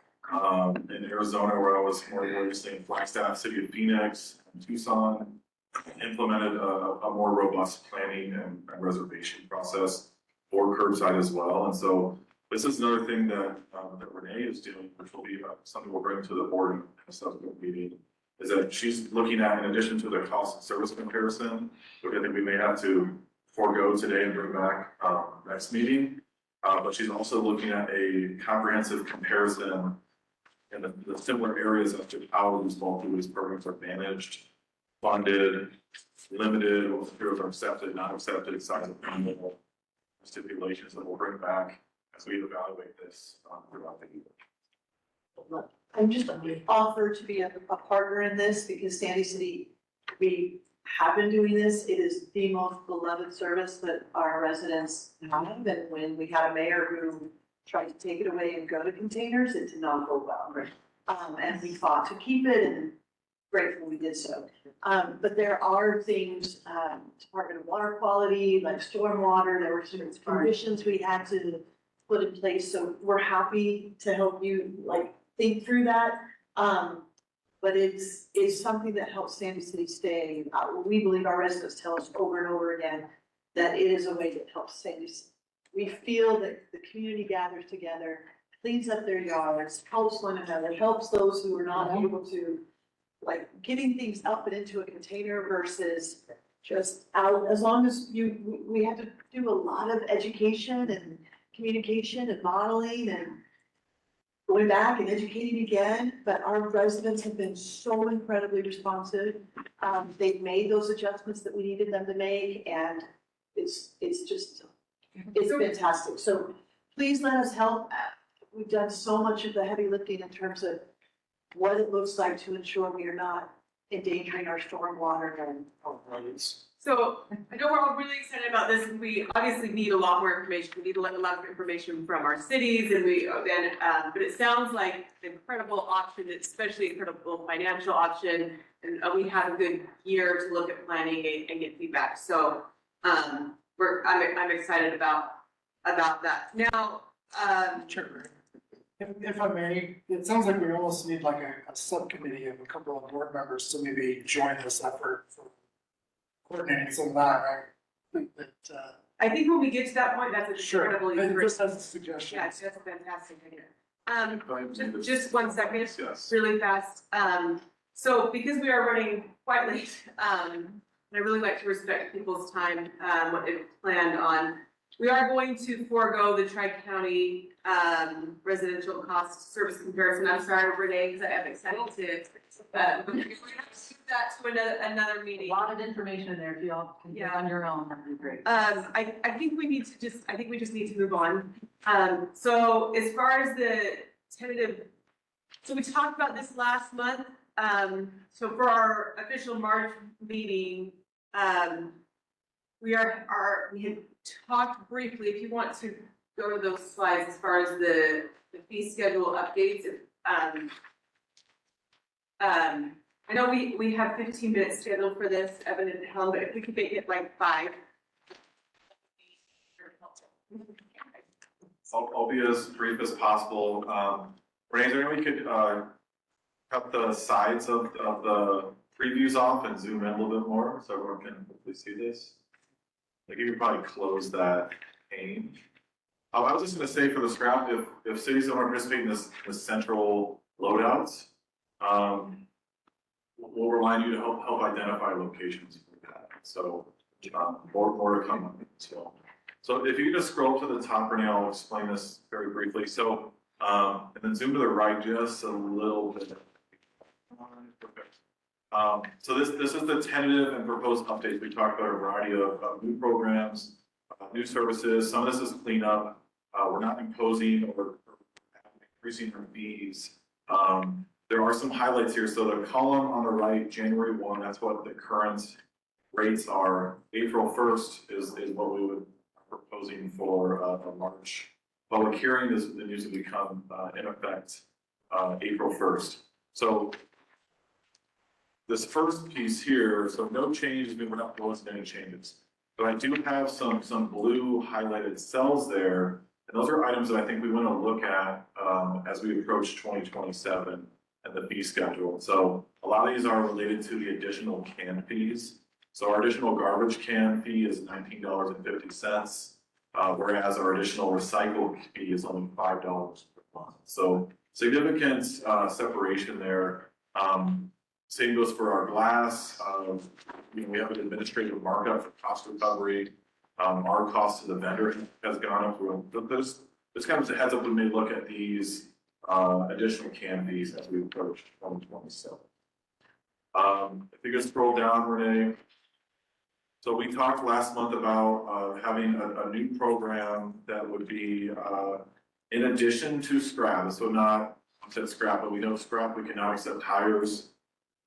In Arizona, where I was more recently in Flagstaff, City of Phoenix, and Tucson, implemented a more robust planning and reservation process for curbside as well. And so this is another thing that Renee is doing, which will be something we'll bring to the board in a subsequent meeting, is that she's looking at, in addition to the cost and service comparison, which I think we may have to forego today and bring back next meeting. But she's also looking at a comprehensive comparison in the similar areas as to how these multi-use programs are managed funded, limited, or materials are accepted, not accepted, size of panel, stipulations that we'll bring back as we evaluate this throughout the year. I'm just offered to be a partner in this because Sandy City, we have been doing this. It is the most beloved service that our residents have. And when we had a mayor who tried to take it away and go to containers, it did not go well. And we fought to keep it and grateful we did so. But there are things, Department of Water Quality, like stormwater, there were certain conditions we had to put in place. So we're happy to help you like think through that. But it's something that helps Sandy City stay. We believe our residents tell us over and over again that it is a way that helps Sandy City. We feel that the community gathers together, cleans up their yards, helps one another, helps those who are not able to, like getting things up and into a container versus just out. As long as we have to do a lot of education and communication and modeling and going back and educating again, but our residents have been so incredibly responsive. They've made those adjustments that we needed them to make, and it's fantastic. So please let us help. We've done so much of the heavy lifting in terms of what it looks like to ensure we are not endangering our stormwater and. So I know we're all really excited about this, and we obviously need a lot more information. We need a lot of information from our cities, and but it sounds like an incredible option, especially incredible financial option, and we have a good year to look at planning and get feedback. So I'm excited about that. Now, Sure. If I may, it sounds like we almost need like a subcommittee of a couple of board members to maybe join this effort for coordinating some of that, right? I think when we get to that point, that's incredibly Sure, great. just as a suggestion. Yeah, that's a fantastic idea. Just one second, Yes. really fast. So because we are running quite late, and I really like to respect people's time, what they've planned on. We are going to forego the Tri-County residential cost service comparison. I'm sorry, Renee, because I am excited to, but we're going to do that to another meeting. A lot of information in there, if y'all can get on your own, that'd be great. I think we just need to move on. So as far as the tentative, so we talked about this last month. So for our official March meeting, we had talked briefly, if you want to go to those slides as far as the fee schedule updates. I know we have 15 minutes scheduled for this, Evan and Helen, but if we could make it like 5. I'll be as brief as possible. Renee, is there any way we could cut the sides of the previews off and zoom in a little bit more so everyone can hopefully see this? Like you could probably close that pane. I was just gonna say for the scrap, if cities don't participate in this central loadouts, we'll remind you to help identify locations for that. So more to come on it as well. So if you could just scroll to the top, Renee, I'll explain this very briefly. So and then zoom to the right just a little bit. Perfect. So this is the tentative and proposed updates. We talked about a variety of new programs, new services. Some of this is cleanup. We're not imposing or increasing our fees. There are some highlights here. So the column on the right, January 1, that's what the current rates are. April 1st is what we would be proposing for a March public hearing. This needs to become in effect April 1st. So this first piece here, so no changes, we're not proposing any changes. But I do have some blue highlighted cells there, and those are items that I think we want to look at as we approach 2027 and the fee schedule. So a lot of these are related to the additional can fees. So our additional garbage can fee is $19.50, whereas our additional recycle fee is only $5 per month. So significant separation there. Same goes for our glass. We have an administrative markup for cost recovery. Our cost to the vendor has gone up. This kind of a heads up when we look at these additional can fees as we approach 2027. If you could scroll down, Renee. So we talked last month about having a new program that would be in addition to scrap. So not said scrap, but we know scrap, we can now accept tires.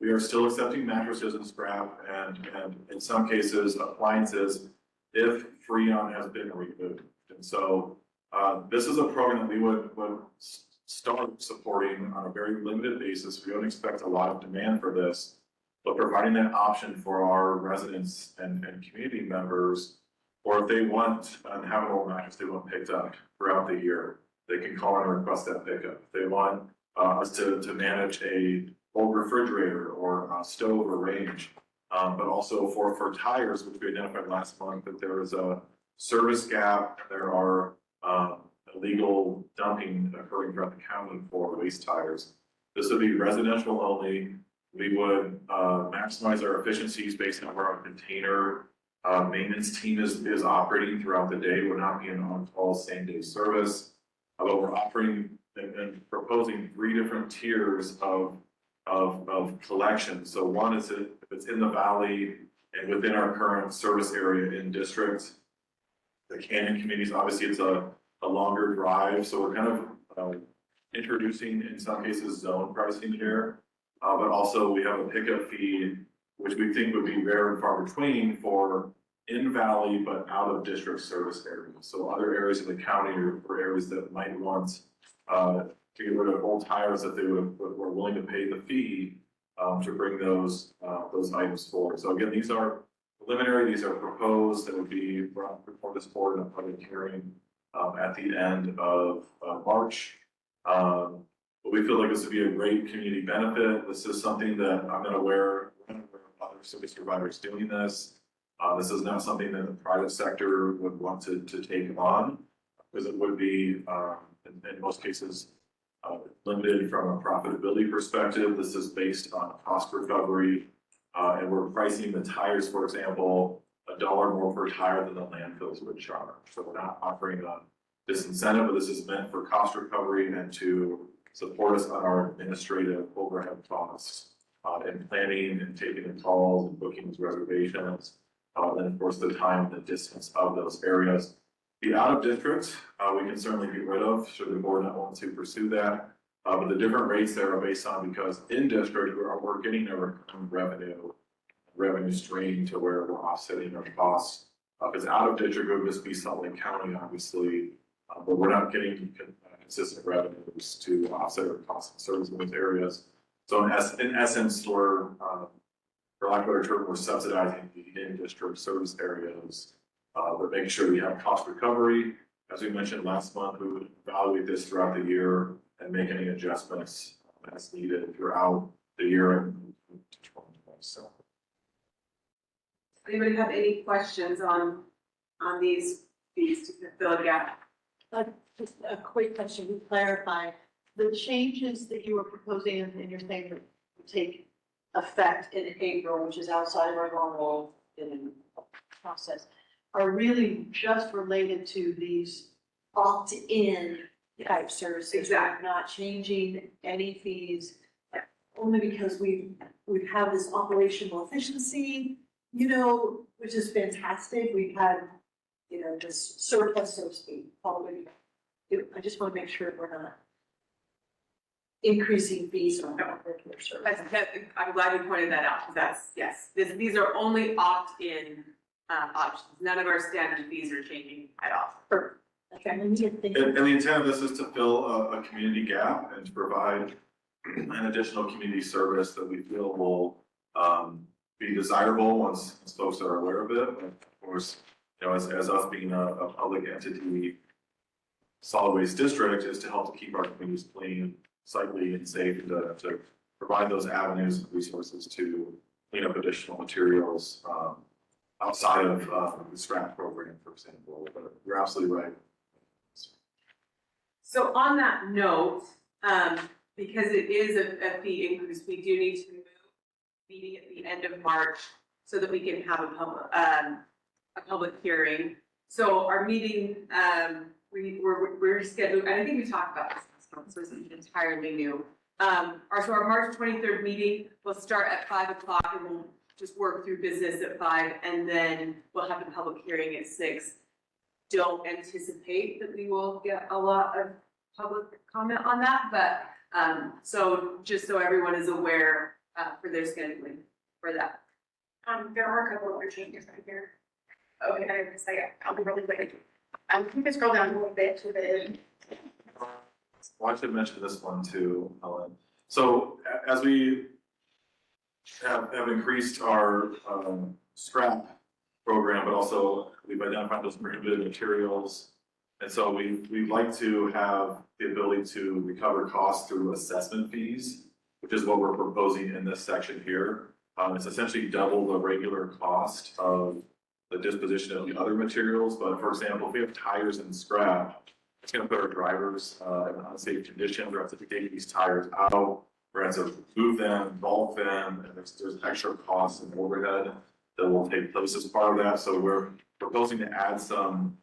We are still accepting mattresses and scrap, and in some cases appliances if Freon has been removed. And so this is a program that we would start supporting on a very limited basis. We don't expect a lot of demand for this, but providing that option for our residents and community members, or if they want and have an old mattress they want picked up throughout the year, they can call and request that pickup. If they want us to manage a old refrigerator or a stove or range, but also for tires, which we identified last month, that there is a service gap. There are illegal dumping occurring throughout the county for waste tires. This would be residential only. We would maximize our efficiencies based on where our container maintenance team is operating throughout the day. We're not being on call same day service. But we're offering and proposing 3 different tiers of collection. So one is if it's in the valley and within our current service area in district. The Canyon communities, obviously it's a longer drive, so we're kind of introducing in some cases zone pricing here. But also we have a pickup fee, which we think would be rare and far between for in valley but out of district service areas. So other areas of the county or areas that might want to get rid of old tires that they were willing to pay the fee to bring those items forward. So again, these are preliminary, these are proposed, that would be brought before this board in a public hearing at the end of March. But we feel like this would be a great community benefit. This is something that I'm not aware of other service providers doing this. This is not something that the private sector would want to take on, because it would be, in most cases, limited from a profitability perspective. This is based on cost recovery, and we're pricing the tires, for example, $1 more per tire than the landfills would charge. So we're not offering a disincentive, but this is meant for cost recovery and to support us on our administrative overhead costs in planning and taking the calls and bookings, reservations, and of course the time and the distance of those areas. The out of district, we can certainly get rid of should the board not want to pursue that. But the different rates there are based on, because in district we're getting a revenue stream to where we're offsetting our costs. If it's out of district, it would just be Salt Lake County, obviously, but we're not getting consistent revenues to offset our costs and service in those areas. So in essence, we're, for lack of a better term, we're subsidizing the in-district service areas, but making sure we have cost recovery. As we mentioned last month, we would evaluate this throughout the year and make any adjustments as needed throughout the year. So. Anybody have any questions on these fees to fill a gap? Just a quick question to clarify, the changes that you were proposing and you're saying that will take effect in April, which is outside of our normal process, are really just related to these opt-in type services. Exactly. We're not changing any fees, only because we have this operational efficiency, which is fantastic. We've had, this surplus, so to speak, probably. I just want to make sure we're not increasing fees on regular service. I'm glad you pointed that out, because yes, these are only opt-in options. None of our standard fees are changing at all. Perfect. Okay. And the intent of this is to fill a community gap and to provide an additional community service that we feel will be desirable once folks are aware of it. And of course, as us being a public entity, solid waste district is to help to keep our communities clean, sightly, and safe, and to provide those avenues and resources to clean up additional materials outside of the scrap program, for example. But you're absolutely right. So on that note, because it is a fee increase, we do need to move meeting at the end of March so that we can have a public hearing. So our meeting, we're scheduled, and I think we talked about this last month, so it's entirely new. Our March 23rd meeting will start at 5 o'clock and we'll just work through business at 5 and then we'll have the public hearing at 6. Don't anticipate that we will get a lot of public comment on that, but so just so everyone is aware for their scheduling for that. There are a couple other changes right here. Okay, I was like, I'll be really quick. You can scroll down a little bit to the. Well, I should mention this one too, Helen. So as we have increased our scrap program, but also we've identified those prohibited materials. And so we'd like to have the ability to recover costs through assessment fees, which is what we're proposing in this section here. It's essentially double the regular cost of the disposition of the other materials. But for example, if we have tires and scrap, it's going to put our drivers in unsafe conditions. We're going to have to take these tires out. We're going to have to move them, bulk them, and there's extra costs and overhead that will take place as part of that. So we're proposing to add some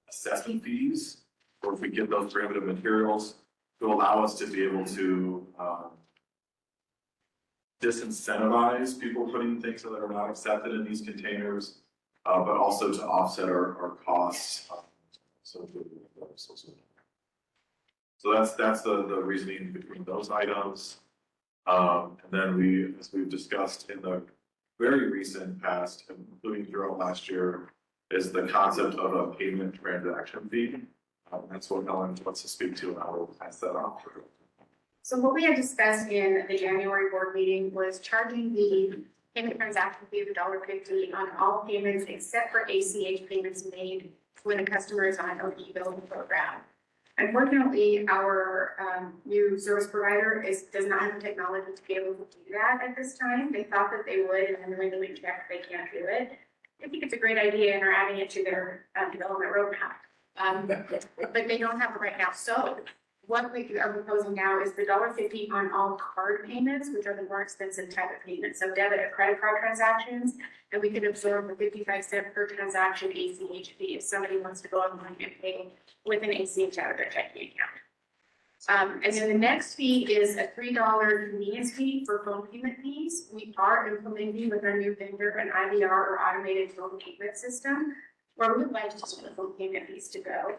assessment fees, or if we get those prohibitive materials, to allow us to be able to disincentivize people putting things that are not accepted in these containers, but also to offset our costs. So that's the reasoning between those items. And then as we've discussed in the very recent past, including throughout last year, is the concept of a payment transaction fee. That's what Helen wants to speak to, and I will pass that off. So what we had discussed in the January board meeting was charging the payment transaction fee of $1.50 on all payments except for ACH payments made when a customer is on an OE billing program. Unfortunately, our new service provider does not have the technology to be able to do that at this time. They thought that they would, and then when we checked, they can't do it. I think it's a great idea and are adding it to their development roadmap. But they don't have it right now. So what we are proposing now is the $1.50 on all card payments, which are the more expensive type of payments. So debit and credit card transactions, and we can absorb a 55-cent per transaction ACH fee if somebody wants to go online and pay with an ACH out of their checking account. And then the next fee is a $3 convenience fee for phone payment fees. We are implementing with our new vendor an IVR or automated phone payment system, where we would like to the phone payment fees to go.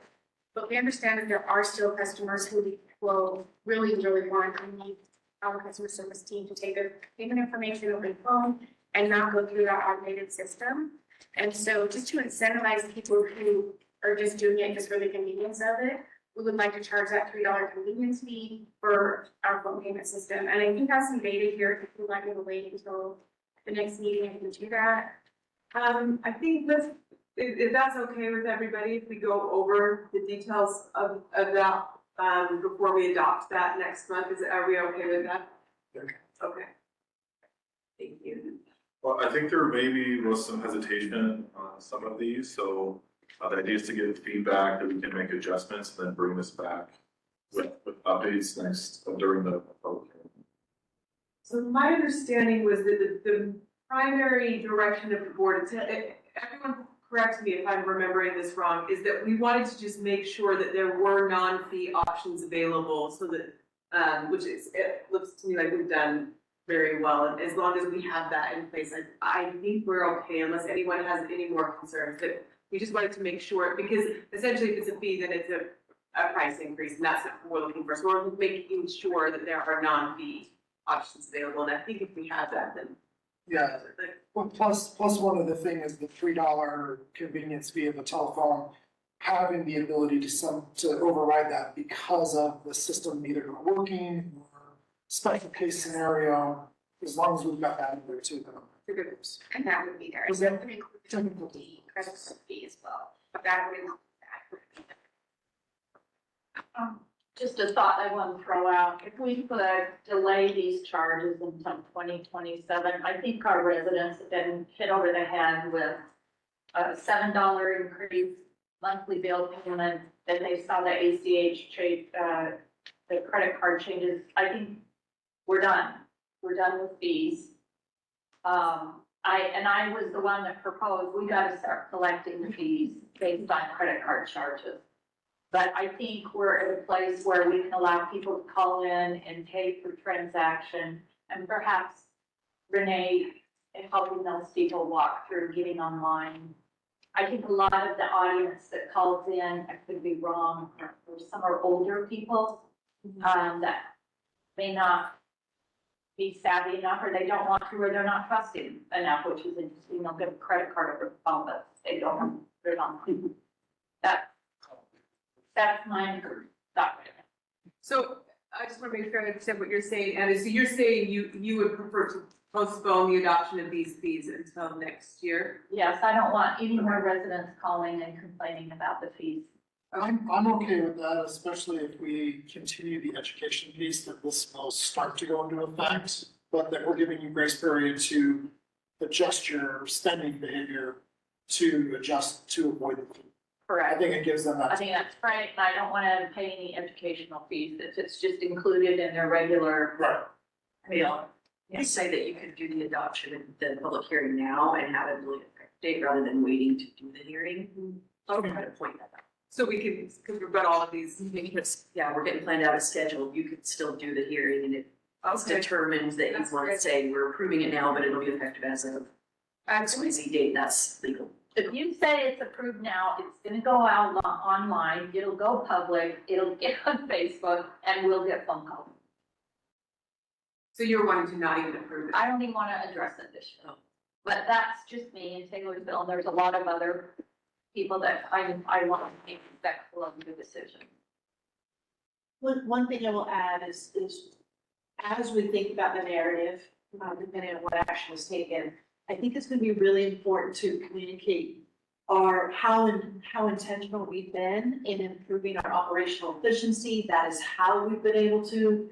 But we understand that there are still customers who will really want and need our customer service team to take their payment information over the phone and not go through that automated system. And so just to incentivize people who are just doing it just for the convenience of it, we would like to charge that $3 convenience fee for our phone payment system. And I do have some data here if you'd like me to wait until the next meeting, I can do that. I think if that's okay with everybody, if we go over the details of that before we adopt that next month, are we okay with that? Okay. Thank you. Well, I think there maybe was some hesitation on some of these, so the idea is to get feedback that we can make adjustments and then bring this back with updates during the public hearing. So my understanding was that the primary direction of the board, everyone correct me if I'm remembering this wrong, is that we wanted to just make sure that there were non-fee options available so that, it looks to me like we've done very well. And as long as we have that in place, I think we're okay unless anyone has any more concerns. But we just wanted to make sure, because essentially if it's a fee, then it's a price increase, and that's not what we're looking for. So we're making sure that there are non-fee options available. And I think if we have that, then Yeah, well, plus one other thing is the $3 convenience fee of the telephone, having the ability to override that because of the system either not working or special case scenario, as long as we've got that in there too. And that would be there. So that would include the credit card fee as well, but that would include that. Just a thought I want to throw out, if we could delay these charges until 2027, I think our residents have been hit over the head with a $7 increase monthly bill payment, then they saw the ACH change, the credit card changes. I think we're done. We're done with fees. I was the one that proposed, we got to start collecting the fees based on credit card charges. But I think we're at a place where we can allow people to call in and pay for transaction, and perhaps Renee in helping those people walk through getting online. I think a lot of the audience that calls in, I could be wrong, or some are older people, that may not be savvy enough, or they don't want to, or they're not trusting enough, which is interesting. They'll get a credit card over the phone, but they don't, they're not. That's my thought. So I just want to make sure I understand what you're saying, Anna. So you're saying you would prefer to postpone the adoption of these fees until next year? Yes, I don't want any more residents calling and complaining about the fees. I'm okay with that, especially if we continue the education piece, that this will start to go into effect, but that we're giving you grace period to adjust your spending behavior to adjust to avoid the fee. Correct. I think it gives them that. I think that's right, and I don't want to pay any educational fees if it's just included in their regular. Right. Bill, you say that you could do the adoption of the public hearing now and have it really effective date rather than waiting to do the hearing. Okay. Try to point that out. So we can, because we've got all of these. Yeah, we're getting planned out a schedule. You could still do the hearing and it's determined that you want to say we're approving it now, but it'll be effective as of XYZ date. That's legal. If you say it's approved now, it's gonna go out online, it'll go public, it'll get on Facebook, and we'll get phone calls. So you're wanting to not even approve it? I don't even wanna address it this year. But that's just me in Taylorsville, and there's a lot of other people that I want to be respectful of the decision. One thing I will add is as we think about the narrative, depending on what action is taken, I think it's gonna be really important to communicate how intentional we've been in improving our operational efficiency. That is how we've been able to,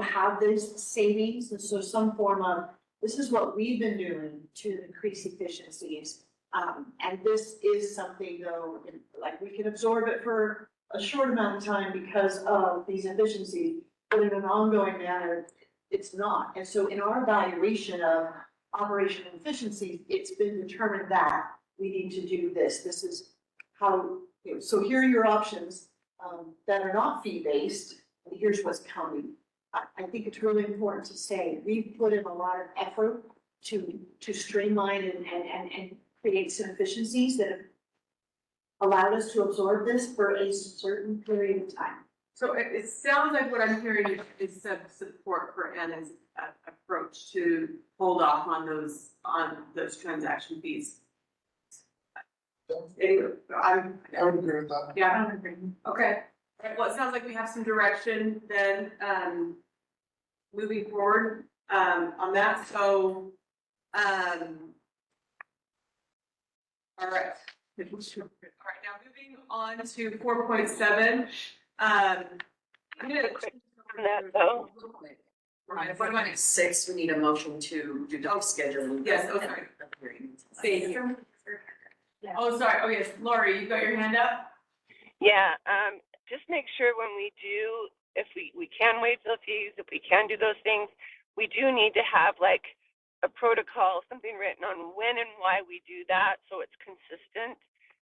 have this savings. And so some form of, this is what we've been doing to increase efficiencies. And this is something though, like we can absorb it for a short amount of time because of these efficiencies, but in an ongoing manner, it's not. And so in our evaluation of operational efficiencies, it's been determined that we need to do this. This is how, so here are your options that are not fee-based, and here's what's coming. I think it's really important to say, we've put in a lot of effort to streamline and create some efficiencies that have allowed us to absorb this for a certain period of time. So it sounds like what I'm hearing is some support for Anna's approach to hold off on those transaction fees. Anyway, I would agree with that. Yeah, I don't agree. Okay. All right, well, it sounds like we have some direction then, moving forward, on that. So, all right. All right, now moving on to 4.7. I'm gonna that though. Right, what about 6? We need a motion to do the scheduling. Yes, oh, sorry. Thank you. Oh, sorry. Oh, yes. Lori, you got your hand up? Yeah, just make sure when we do, if we can waive those fees, if we can do those things, we do need to have like a protocol, something written on when and why we do that so it's consistent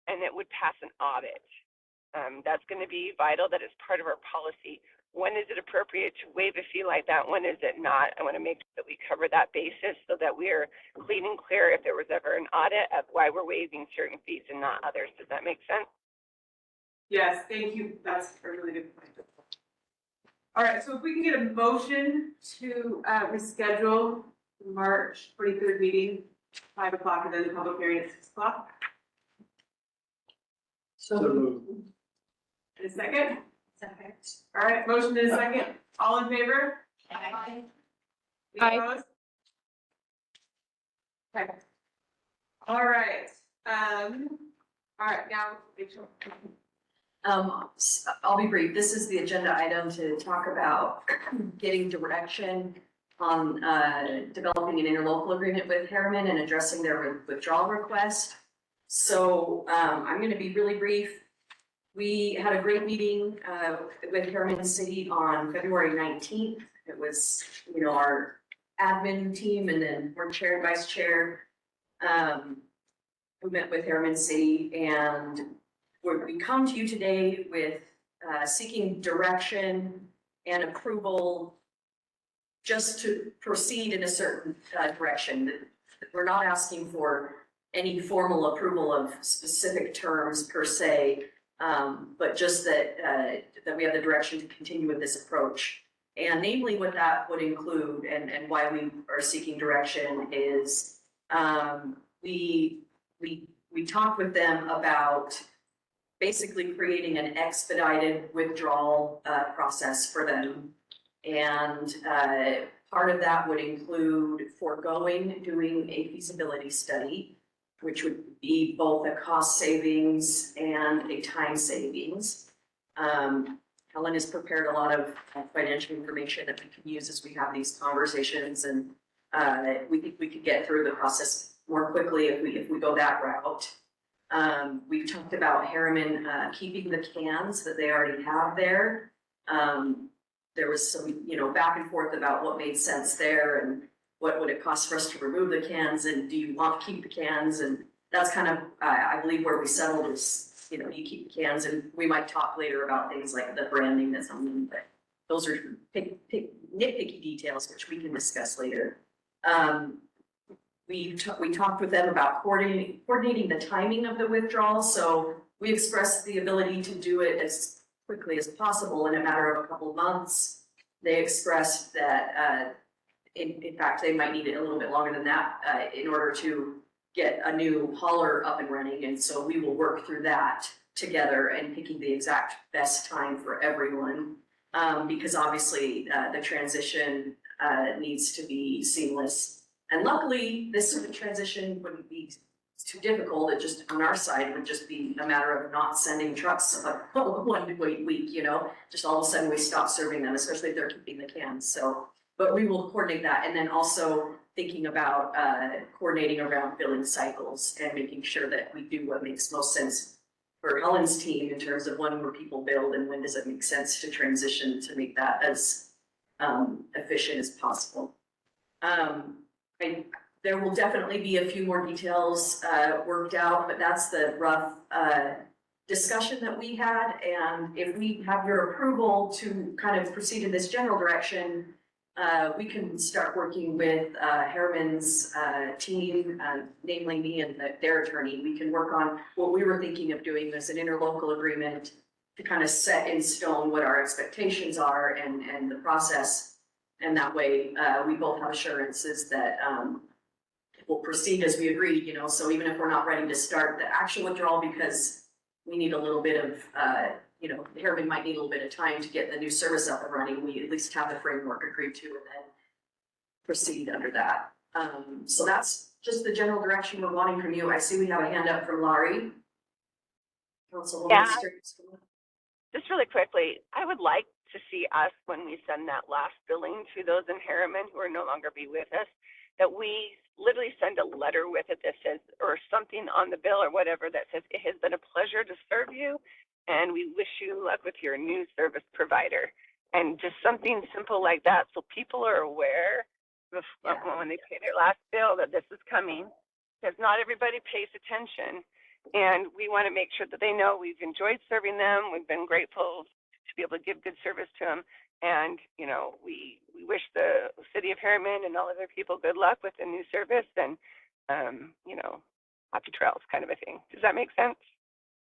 and it would pass an audit. That's going to be vital. That is part of our policy. When is it appropriate to waive a fee like that? When is it not? I want to make sure that we cover that basis so that we're clean and clear if there was ever an audit of why we're waiving certain fees and not others. Does that make sense? Yes, thank you. That's a really good point. All right, so if we can get a motion to reschedule the March 23rd meeting, 5 o'clock, and then the public hearing at 6 o'clock. So moved. In a second? Second. All right, motion in a second. All in favor? Aye. Any opposed? Okay. All right. All right, now, Rachel. I'll be brief. This is the agenda item to talk about getting direction on developing an interlocal agreement with Harriman and addressing their withdrawal request. So I'm going to be really brief. We had a great meeting with Harriman City on February 19th. It was, our admin team and then our chair and vice chair. We met with Harriman City and we come to you today with seeking direction and approval just to proceed in a certain direction. We're not asking for any formal approval of specific terms per se, but just that we have the direction to continue with this approach. And namely what that would include and why we are seeking direction is we talked with them about basically creating an expedited withdrawal process for them. And part of that would include foregoing doing a feasibility study, which would be both a cost savings and a time savings. Helen has prepared a lot of financial information that we can use as we have these conversations, and we think we could get through the process more quickly if we go that route. We've talked about Harriman keeping the cans that they already have there. There was some, back and forth about what made sense there and what would it cost for us to remove the cans, and do you want to keep the cans? And that's kind of, I believe, where we settled is, you keep the cans, and we might talk later about things like the branding that's on them, but those are nitpicky details, which we can discuss later. We talked with them about coordinating the timing of the withdrawal, so we expressed the ability to do it as quickly as possible in a matter of a couple of months. They expressed that, in fact, they might need it a little bit longer than that in order to get a new hauler up and running, and so we will work through that together and picking the exact best time for everyone, because obviously the transition needs to be seamless. And luckily, this sort of transition wouldn't be too difficult. It just, on our side, would just be a matter of not sending trucks one week, just all of a sudden we stop serving them, especially if they're keeping the cans. So, but we will coordinate that, and then also thinking about coordinating around billing cycles and making sure that we do what makes most sense for Helen's team in terms of when were people billed and when does it make sense to transition to make that as efficient as possible. There will definitely be a few more details worked out, but that's the rough discussion that we had. And if we have your approval to kind of proceed in this general direction, we can start working with Harriman's team, namely me and their attorney. We can work on what we were thinking of doing as an interlocal agreement to kind of set in stone what our expectations are and the process. And that way we both have assurances that we'll proceed as we agreed, so even if we're not ready to start the actual withdrawal because we need a little bit of, Harriman might need a little bit of time to get the new service up and running, we at least have the framework agreed to and then proceed under that. So that's just the general direction we're wanting from you. I see we have a hand up from Laurie. Yeah. Just really quickly, I would like to see us, when we send that last billing to those in Harriman who are no longer be with us, that we literally send a letter with it that says, or something on the bill or whatever that says, it has been a pleasure to serve you and we wish you luck with your new service provider. And just something simple like that, so people are aware when they pay their last bill that this is coming, because not everybody pays attention. And we want to make sure that they know we've enjoyed serving them. We've been grateful to be able to give good service to them. And, we wish the city of Harriman and all other people good luck with the new service and, happy trails kind of a thing. Does that make sense?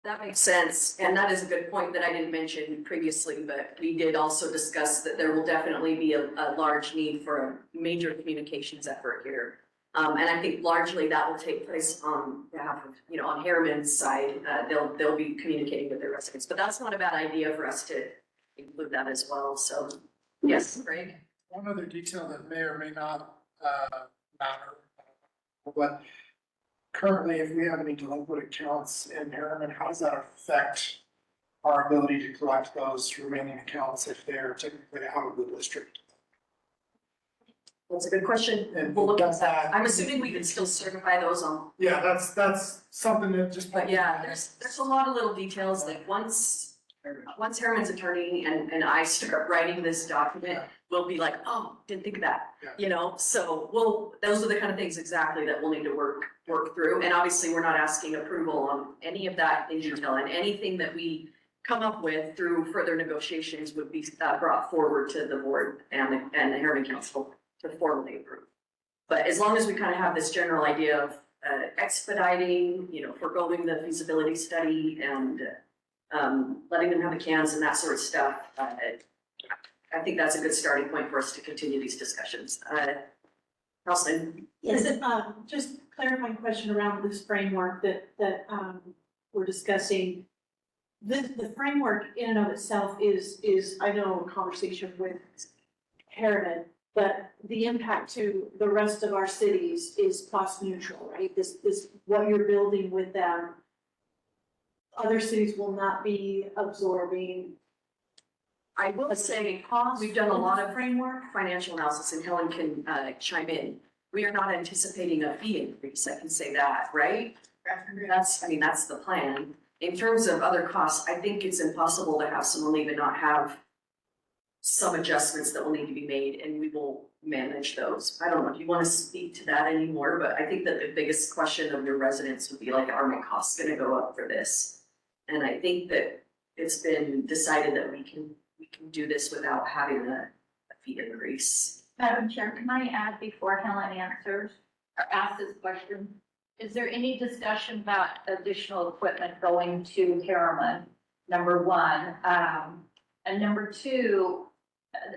That makes sense. And that is a good point that I didn't mention previously, but we did also discuss that there will definitely be a large need for a major communications effort here. And I think largely that will take place on behalf of, on Harriman's side. They'll be communicating with their residents, but that's not a bad idea for us to include that as well. So yes, Greg. One other detail that may or may not matter, but currently, if we have any delinquent accounts in Harriman, how does that affect our ability to collect those remaining accounts if they're technically out of the district? That's a good question. And we'll look at that. I'm assuming we can still certify those on. Yeah, that's something that just. But yeah, there's a lot of little details that once Once Herman's attorney and I start writing this document, we'll be like, oh, didn't think of that, you know? So those are the kind of things exactly that we'll need to work through. And obviously, we're not asking approval on any of that in detail, and anything that we come up with through further negotiations would be brought forward to the board and the Herman Council to formally approve. But as long as we kind of have this general idea of expediting, you know, foregoing the feasibility study and letting them have the cans and that sort of stuff, I think that's a good starting point for us to continue these discussions. Nelson? Yes, just clarifying question around this framework that we're discussing. The framework in and of itself is, I know, a conversation with Harriman, but the impact to the rest of our cities is cost neutral, right? This what you're building with them, other cities will not be absorbing. I will say, we've done a lot of framework financial analysis, and Helen can chime in. We are not anticipating a fee increase, I can say that, right? That's the plan. In terms of other costs, I think it's impossible to have someone leave and not have some adjustments that will need to be made, and we will manage those. I don't know if you want to speak to that anymore, but I think that the biggest question of your residents would be like, are my costs gonna go up for this? And I think that it's been decided that we can do this without having a fee increase. Madam Chair, can I add before Helen answers or asks this question? Is there any discussion about additional equipment going to Harriman, number one? And number two,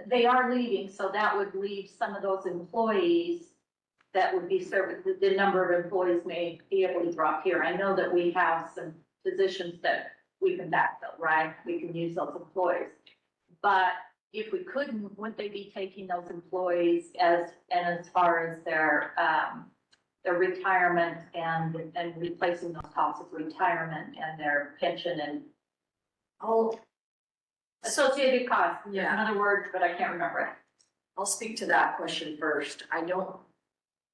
they are leaving, so that would leave some of those employees that would be served, the number of employees may be able to drop here. I know that we have some positions that we can backfill, right? We can use those employees. But if we couldn't, would they be taking those employees as far as their retirement and replacing those costs of retirement and their pension and all associated costs? Yeah. Another word, but I can't remember it. I'll speak to that question first. I don't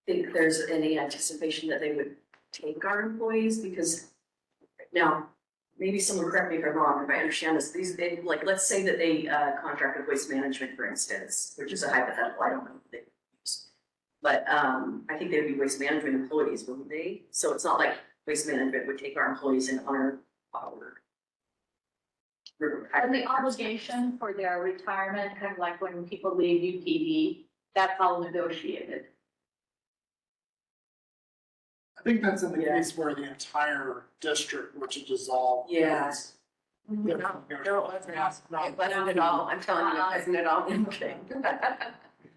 think there's any anticipation that they would take our employees, because now, maybe someone correct me if I'm wrong, if I understand this, like, let's say that they contract with Waste Management, for instance, which is a hypothetical, I don't know if they use. But I think they'd be Waste Management employees, wouldn't they? So it's not like Waste Management would take our employees and honor our. And the obligation for their retirement, kind of like when people leave UPD, that's all negotiated. I think that's in the case where the entire district were to dissolve. Yes. No, It wasn't at all, I'm telling you, it wasn't at all. Okay.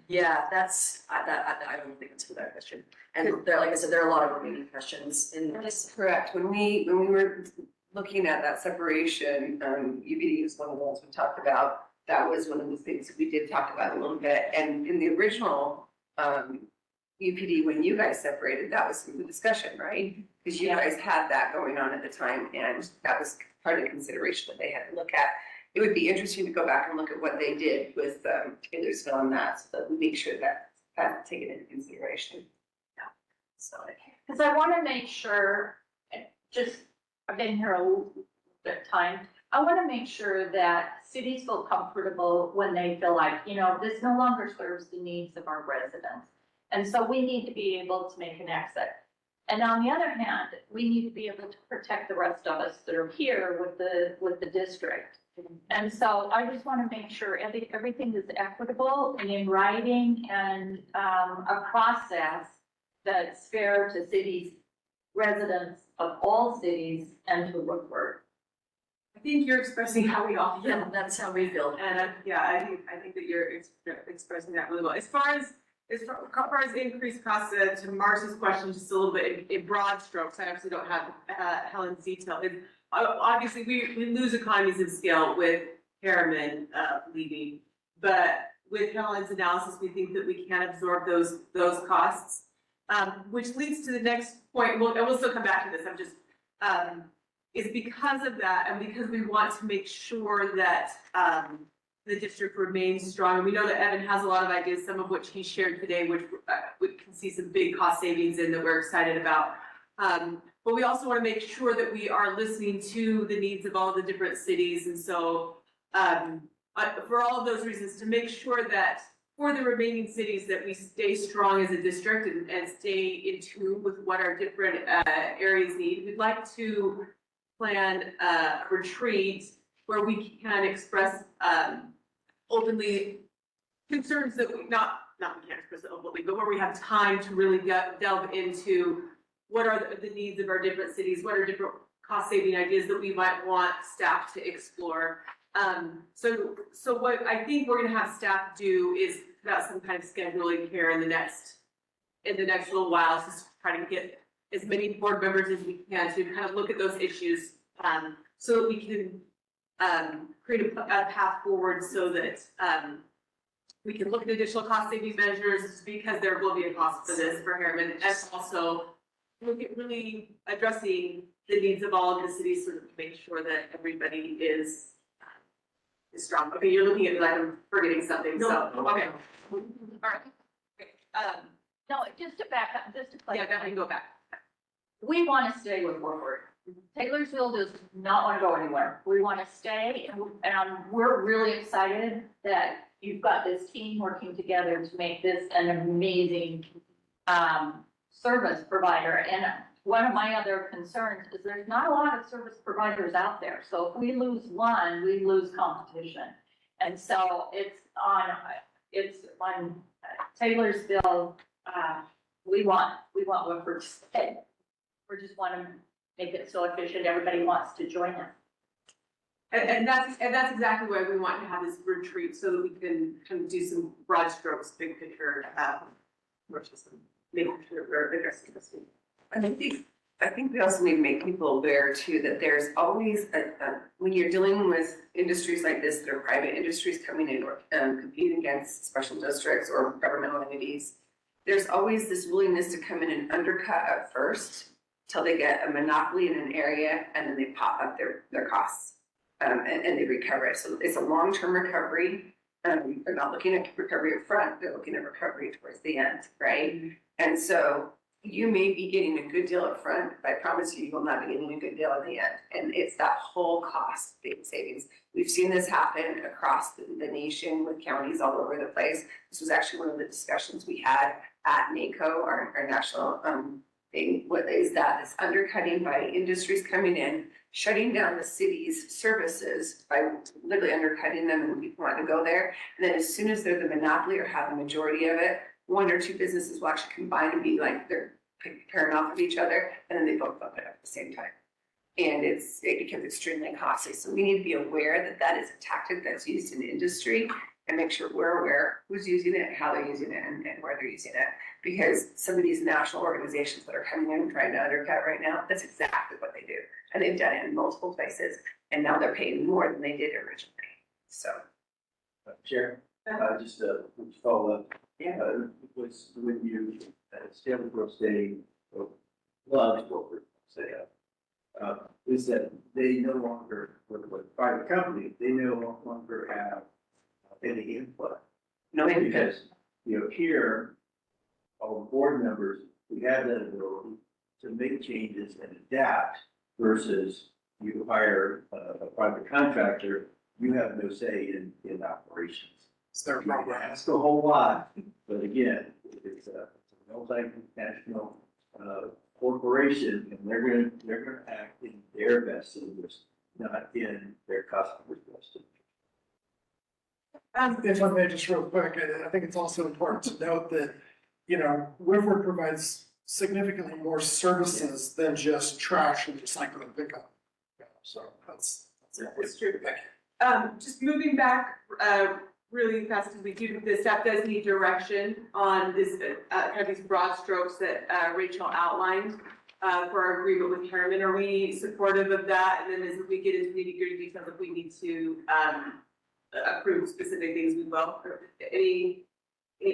Yeah, I don't think it's for that question. And there, like I said, there are a lot of remaining questions in this. That's correct. When we were looking at that separation, UBD is one of the ones we talked about. That was one of the things that we did talk about a little bit. And in the original UPD, when you guys separated, that was the discussion, right? Because you guys had that going on at the time, and that was part of the consideration that they had to look at. It would be interesting to go back and look at what they did with Taylorsville on that, so that we make sure that that's taken into consideration. Yeah. So, because I want to make sure, I've been here a little bit of time. I want to make sure that cities feel comfortable when they feel like, this no longer serves the needs of our residents. And so we need to be able to make an exit. And on the other hand, we need to be able to protect the rest of us that are here with the district. And so I just want to make sure everything is equitable and in writing, and a process that's fair to cities, residents of all cities, and to Woodward. I think you're expressing how we all feel. Yeah, that's how we feel. And I think that you're expressing that really well. As far as increased costs, to Marcy's question, just a little bit in broad strokes, I actually don't have Helen's detail. Obviously, we lose economies of scale with Harriman leaving, but with Helen's analysis, we think that we can absorb those costs, which leads to the next point. And we'll still come back to this. I'm just is because of that, and because we want to make sure that the district remains strong. And we know that Evan has a lot of ideas, some of which he shared today, which we can see some big cost savings in that we're excited about. but we also want to make sure that we are listening to the needs of all the different cities. And so, for all of those reasons, to make sure that for the remaining cities that we stay strong as a district and stay in tune with what our different areas need, we'd like to plan a retreat where we can express openly concerns that we we can't express it openly, but where we have time to really delve into what are the needs of our different cities, what are different cost saving ideas that we might want staff to explore. So what I think we're gonna have staff do is put out some kind of scheduling here in the next little while, just try to get as many board members as we can to kind of look at those issues, so that we can create a path forward so that we can look at additional cost saving measures, because there will be a cost for this for Harriman, and also look at really addressing the needs of all of the cities, sort of to make sure that everybody is strong. Okay, you're looking at me like I'm forgetting something, so, okay. All right. Okay. No, just to back up, just to Yeah, clarify. I can go back. We want to stay with Warford. Taylorsville does not want to go anywhere. We want to stay, and we're really excited that you've got this team working together to make this an amazing service provider. And one of my other concerns is there's not a lot of service providers out there. So if we lose one, we lose competition. And so it's on Taylorsville. We want Woodford to stay. We just want to make it so efficient, everybody wants to join us. And that's exactly why we want to have this retreat, so that we can kind of do some broad strokes, big picture, versus making sure we're addressing this. And I think we also need to make people aware too, that there's always when you're dealing with industries like this, that are private industries coming in or competing against special districts or governmental entities, there's always this willingness to come in and undercut at first till they get a monopoly in an area, and then they pop up their costs and they recover it. So it's a long-term recovery. They're not looking at recovery up front, they're looking at recovery towards the end, right? And so you may be getting a good deal up front, but I promise you, you will not be getting a good deal at the end. And it's that whole cost savings. We've seen this happen across the nation with counties all over the place. This was actually one of the discussions we had at NACO, our national thing. What is that? It's undercutting by industries coming in, shutting down the city's services by literally undercutting them, and people want to go there. And then as soon as they're the monopoly or have the majority of it, one or two businesses will actually combine and be like they're pairing off of each other, and then they both bump it up at the same time. And it becomes extremely costly. So we need to be aware that that is a tactic that's used in the industry, and make sure we're aware who's using it, how they're using it, and where they're using it. Because some of these national organizations that are coming in and trying to undercut right now, that's exactly what they do. And they've done it in multiple places, and now they're paying more than they did originally. So. Chair, just to follow up. Yeah, was when you Stanley Grove State loves what we're saying, is that they no longer work with a private company. They no longer have any input. No, because here, all the board members, we have that ability to make changes and adapt versus you hire a private contractor, you have no say in operations. It's their program. Ask a whole lot, but again, it's a multinational corporation, and they're gonna act in their best interest, not in their customers' best interest. If I may just real quick, I think it's also important to note that, Woodford provides significantly more services than just trash and recycling and pickup. So that's true. Just moving back, really fast, because the staff does need direction on this, kind of these broad strokes that Rachel outlined for our agreement with Harriman. Are we supportive of that? And then as we get into nitty-gritty details, if we need to approve specific things, we will. Any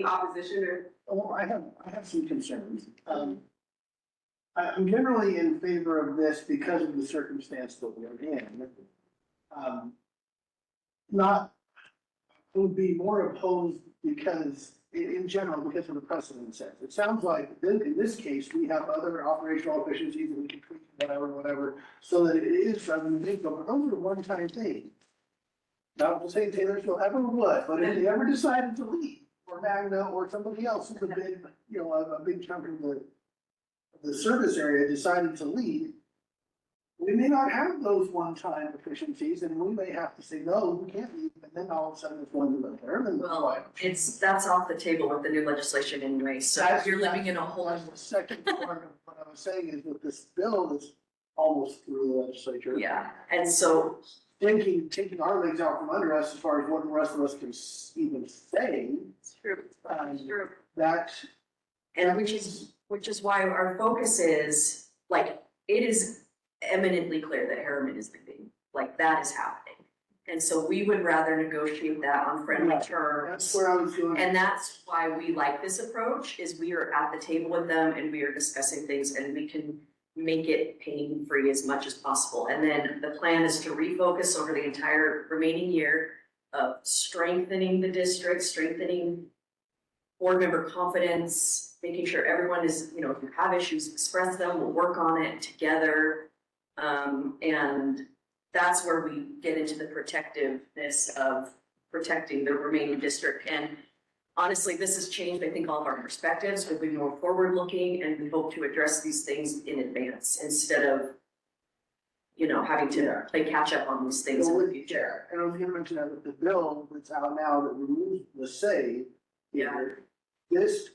opposition or? Oh, I have some concerns. I'm generally in favor of this because of the circumstance that we're in. Not would be more opposed because, in general, because of the precedent set. It sounds like in this case, we have other operational efficiencies that we can tweak, whatever, so that it is, I mean, those are one-time things. Not to say Taylorsville ever would, but if they ever decided to leave, or Magna, or somebody else who's a big, a big chunk of the service area decided to leave, we may not have those one-time efficiencies, and we may have to say, no, we can't leave, and then all of a sudden it's one to live there, and Well, that's off the table with the new legislation anyway, so if you're living in a whole. That's the second part of what I was saying is with this bill that's almost through the legislature. Yeah, and so. Taking our legs out from under us as far as what the rest of us can even say. It's true. True. That. And which is why our focus is, like, it is eminently clear that Harriman is leaving, like, that is happening. And so we would rather negotiate that on friendly terms. That's where I was going. And that's why we like this approach, is we are at the table with them and we are discussing things and we can make it pain-free as much as possible. And then the plan is to refocus over the entire remaining year of strengthening the district, strengthening board member confidence, making sure everyone is, if you have issues, express them, we'll work on it together. And that's where we get into the protectiveness of protecting the remaining district. And honestly, this has changed, I think, all of our perspectives. We'll be more forward-looking, and we hope to address these things in advance instead of, having to play catch-up on these things in the future. And I was gonna mention that with the bill that's out now that removes the say. Yeah. This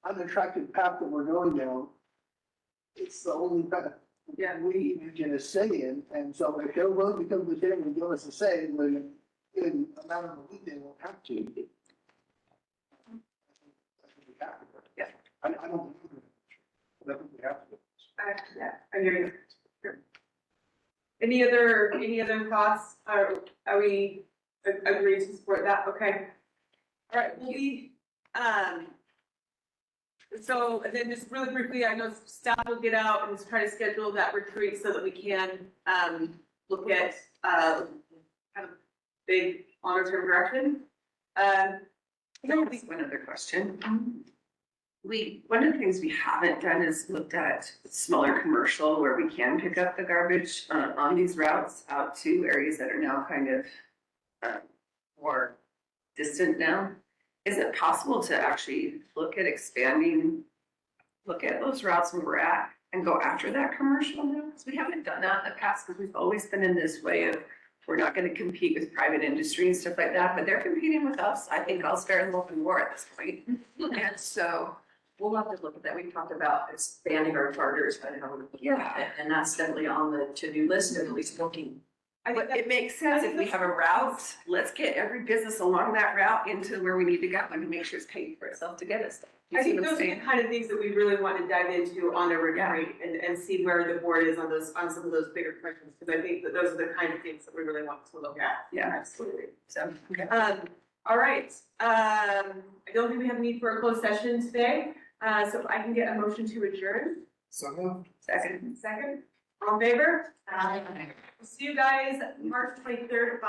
unattractive path that we're going down, it's the only path. Yeah. We even get a say in, and so if Joe Road becomes the chairman and give us a say, then in a matter of a week, they won't have to. Yeah. I don't. I think we have to. I hear you. Sure. Any other thoughts? Are we agreed to support that? Okay. All right, so, and then just really briefly, I know staff will get out and try to schedule that retreat so that we can, look at, kind of big longer-term direction. One other question. One of the things we haven't done is looked at smaller commercial where we can pick up the garbage on these routes out to areas that are now kind of more distant now. Is it possible to actually look at those routes where we're at and go after that commercial now? Because we haven't done that in the past, because we've always been in this way of we're not going to compete with private industry and stuff like that, but they're competing with us. I think I'll spare them open war at this point. And so We'll have to look at that. We've talked about expanding our charters, but and that's definitely on the to-do list, or at least looking. But it makes sense if we have a route, let's get every business along that route into where we need to go and to make sure it's paying for itself to get us there. I think those are the kind of things that we really want to dive into on a retreat and see where the board is on some of those bigger questions, because I think that those are the kind of things that we really want to look at. Yeah, absolutely. So, okay. All right. I don't think we have a need for a closed session today. So if I can get a motion to adjourn. So moved. Second. All in favor? Aye. See you guys March 23rd.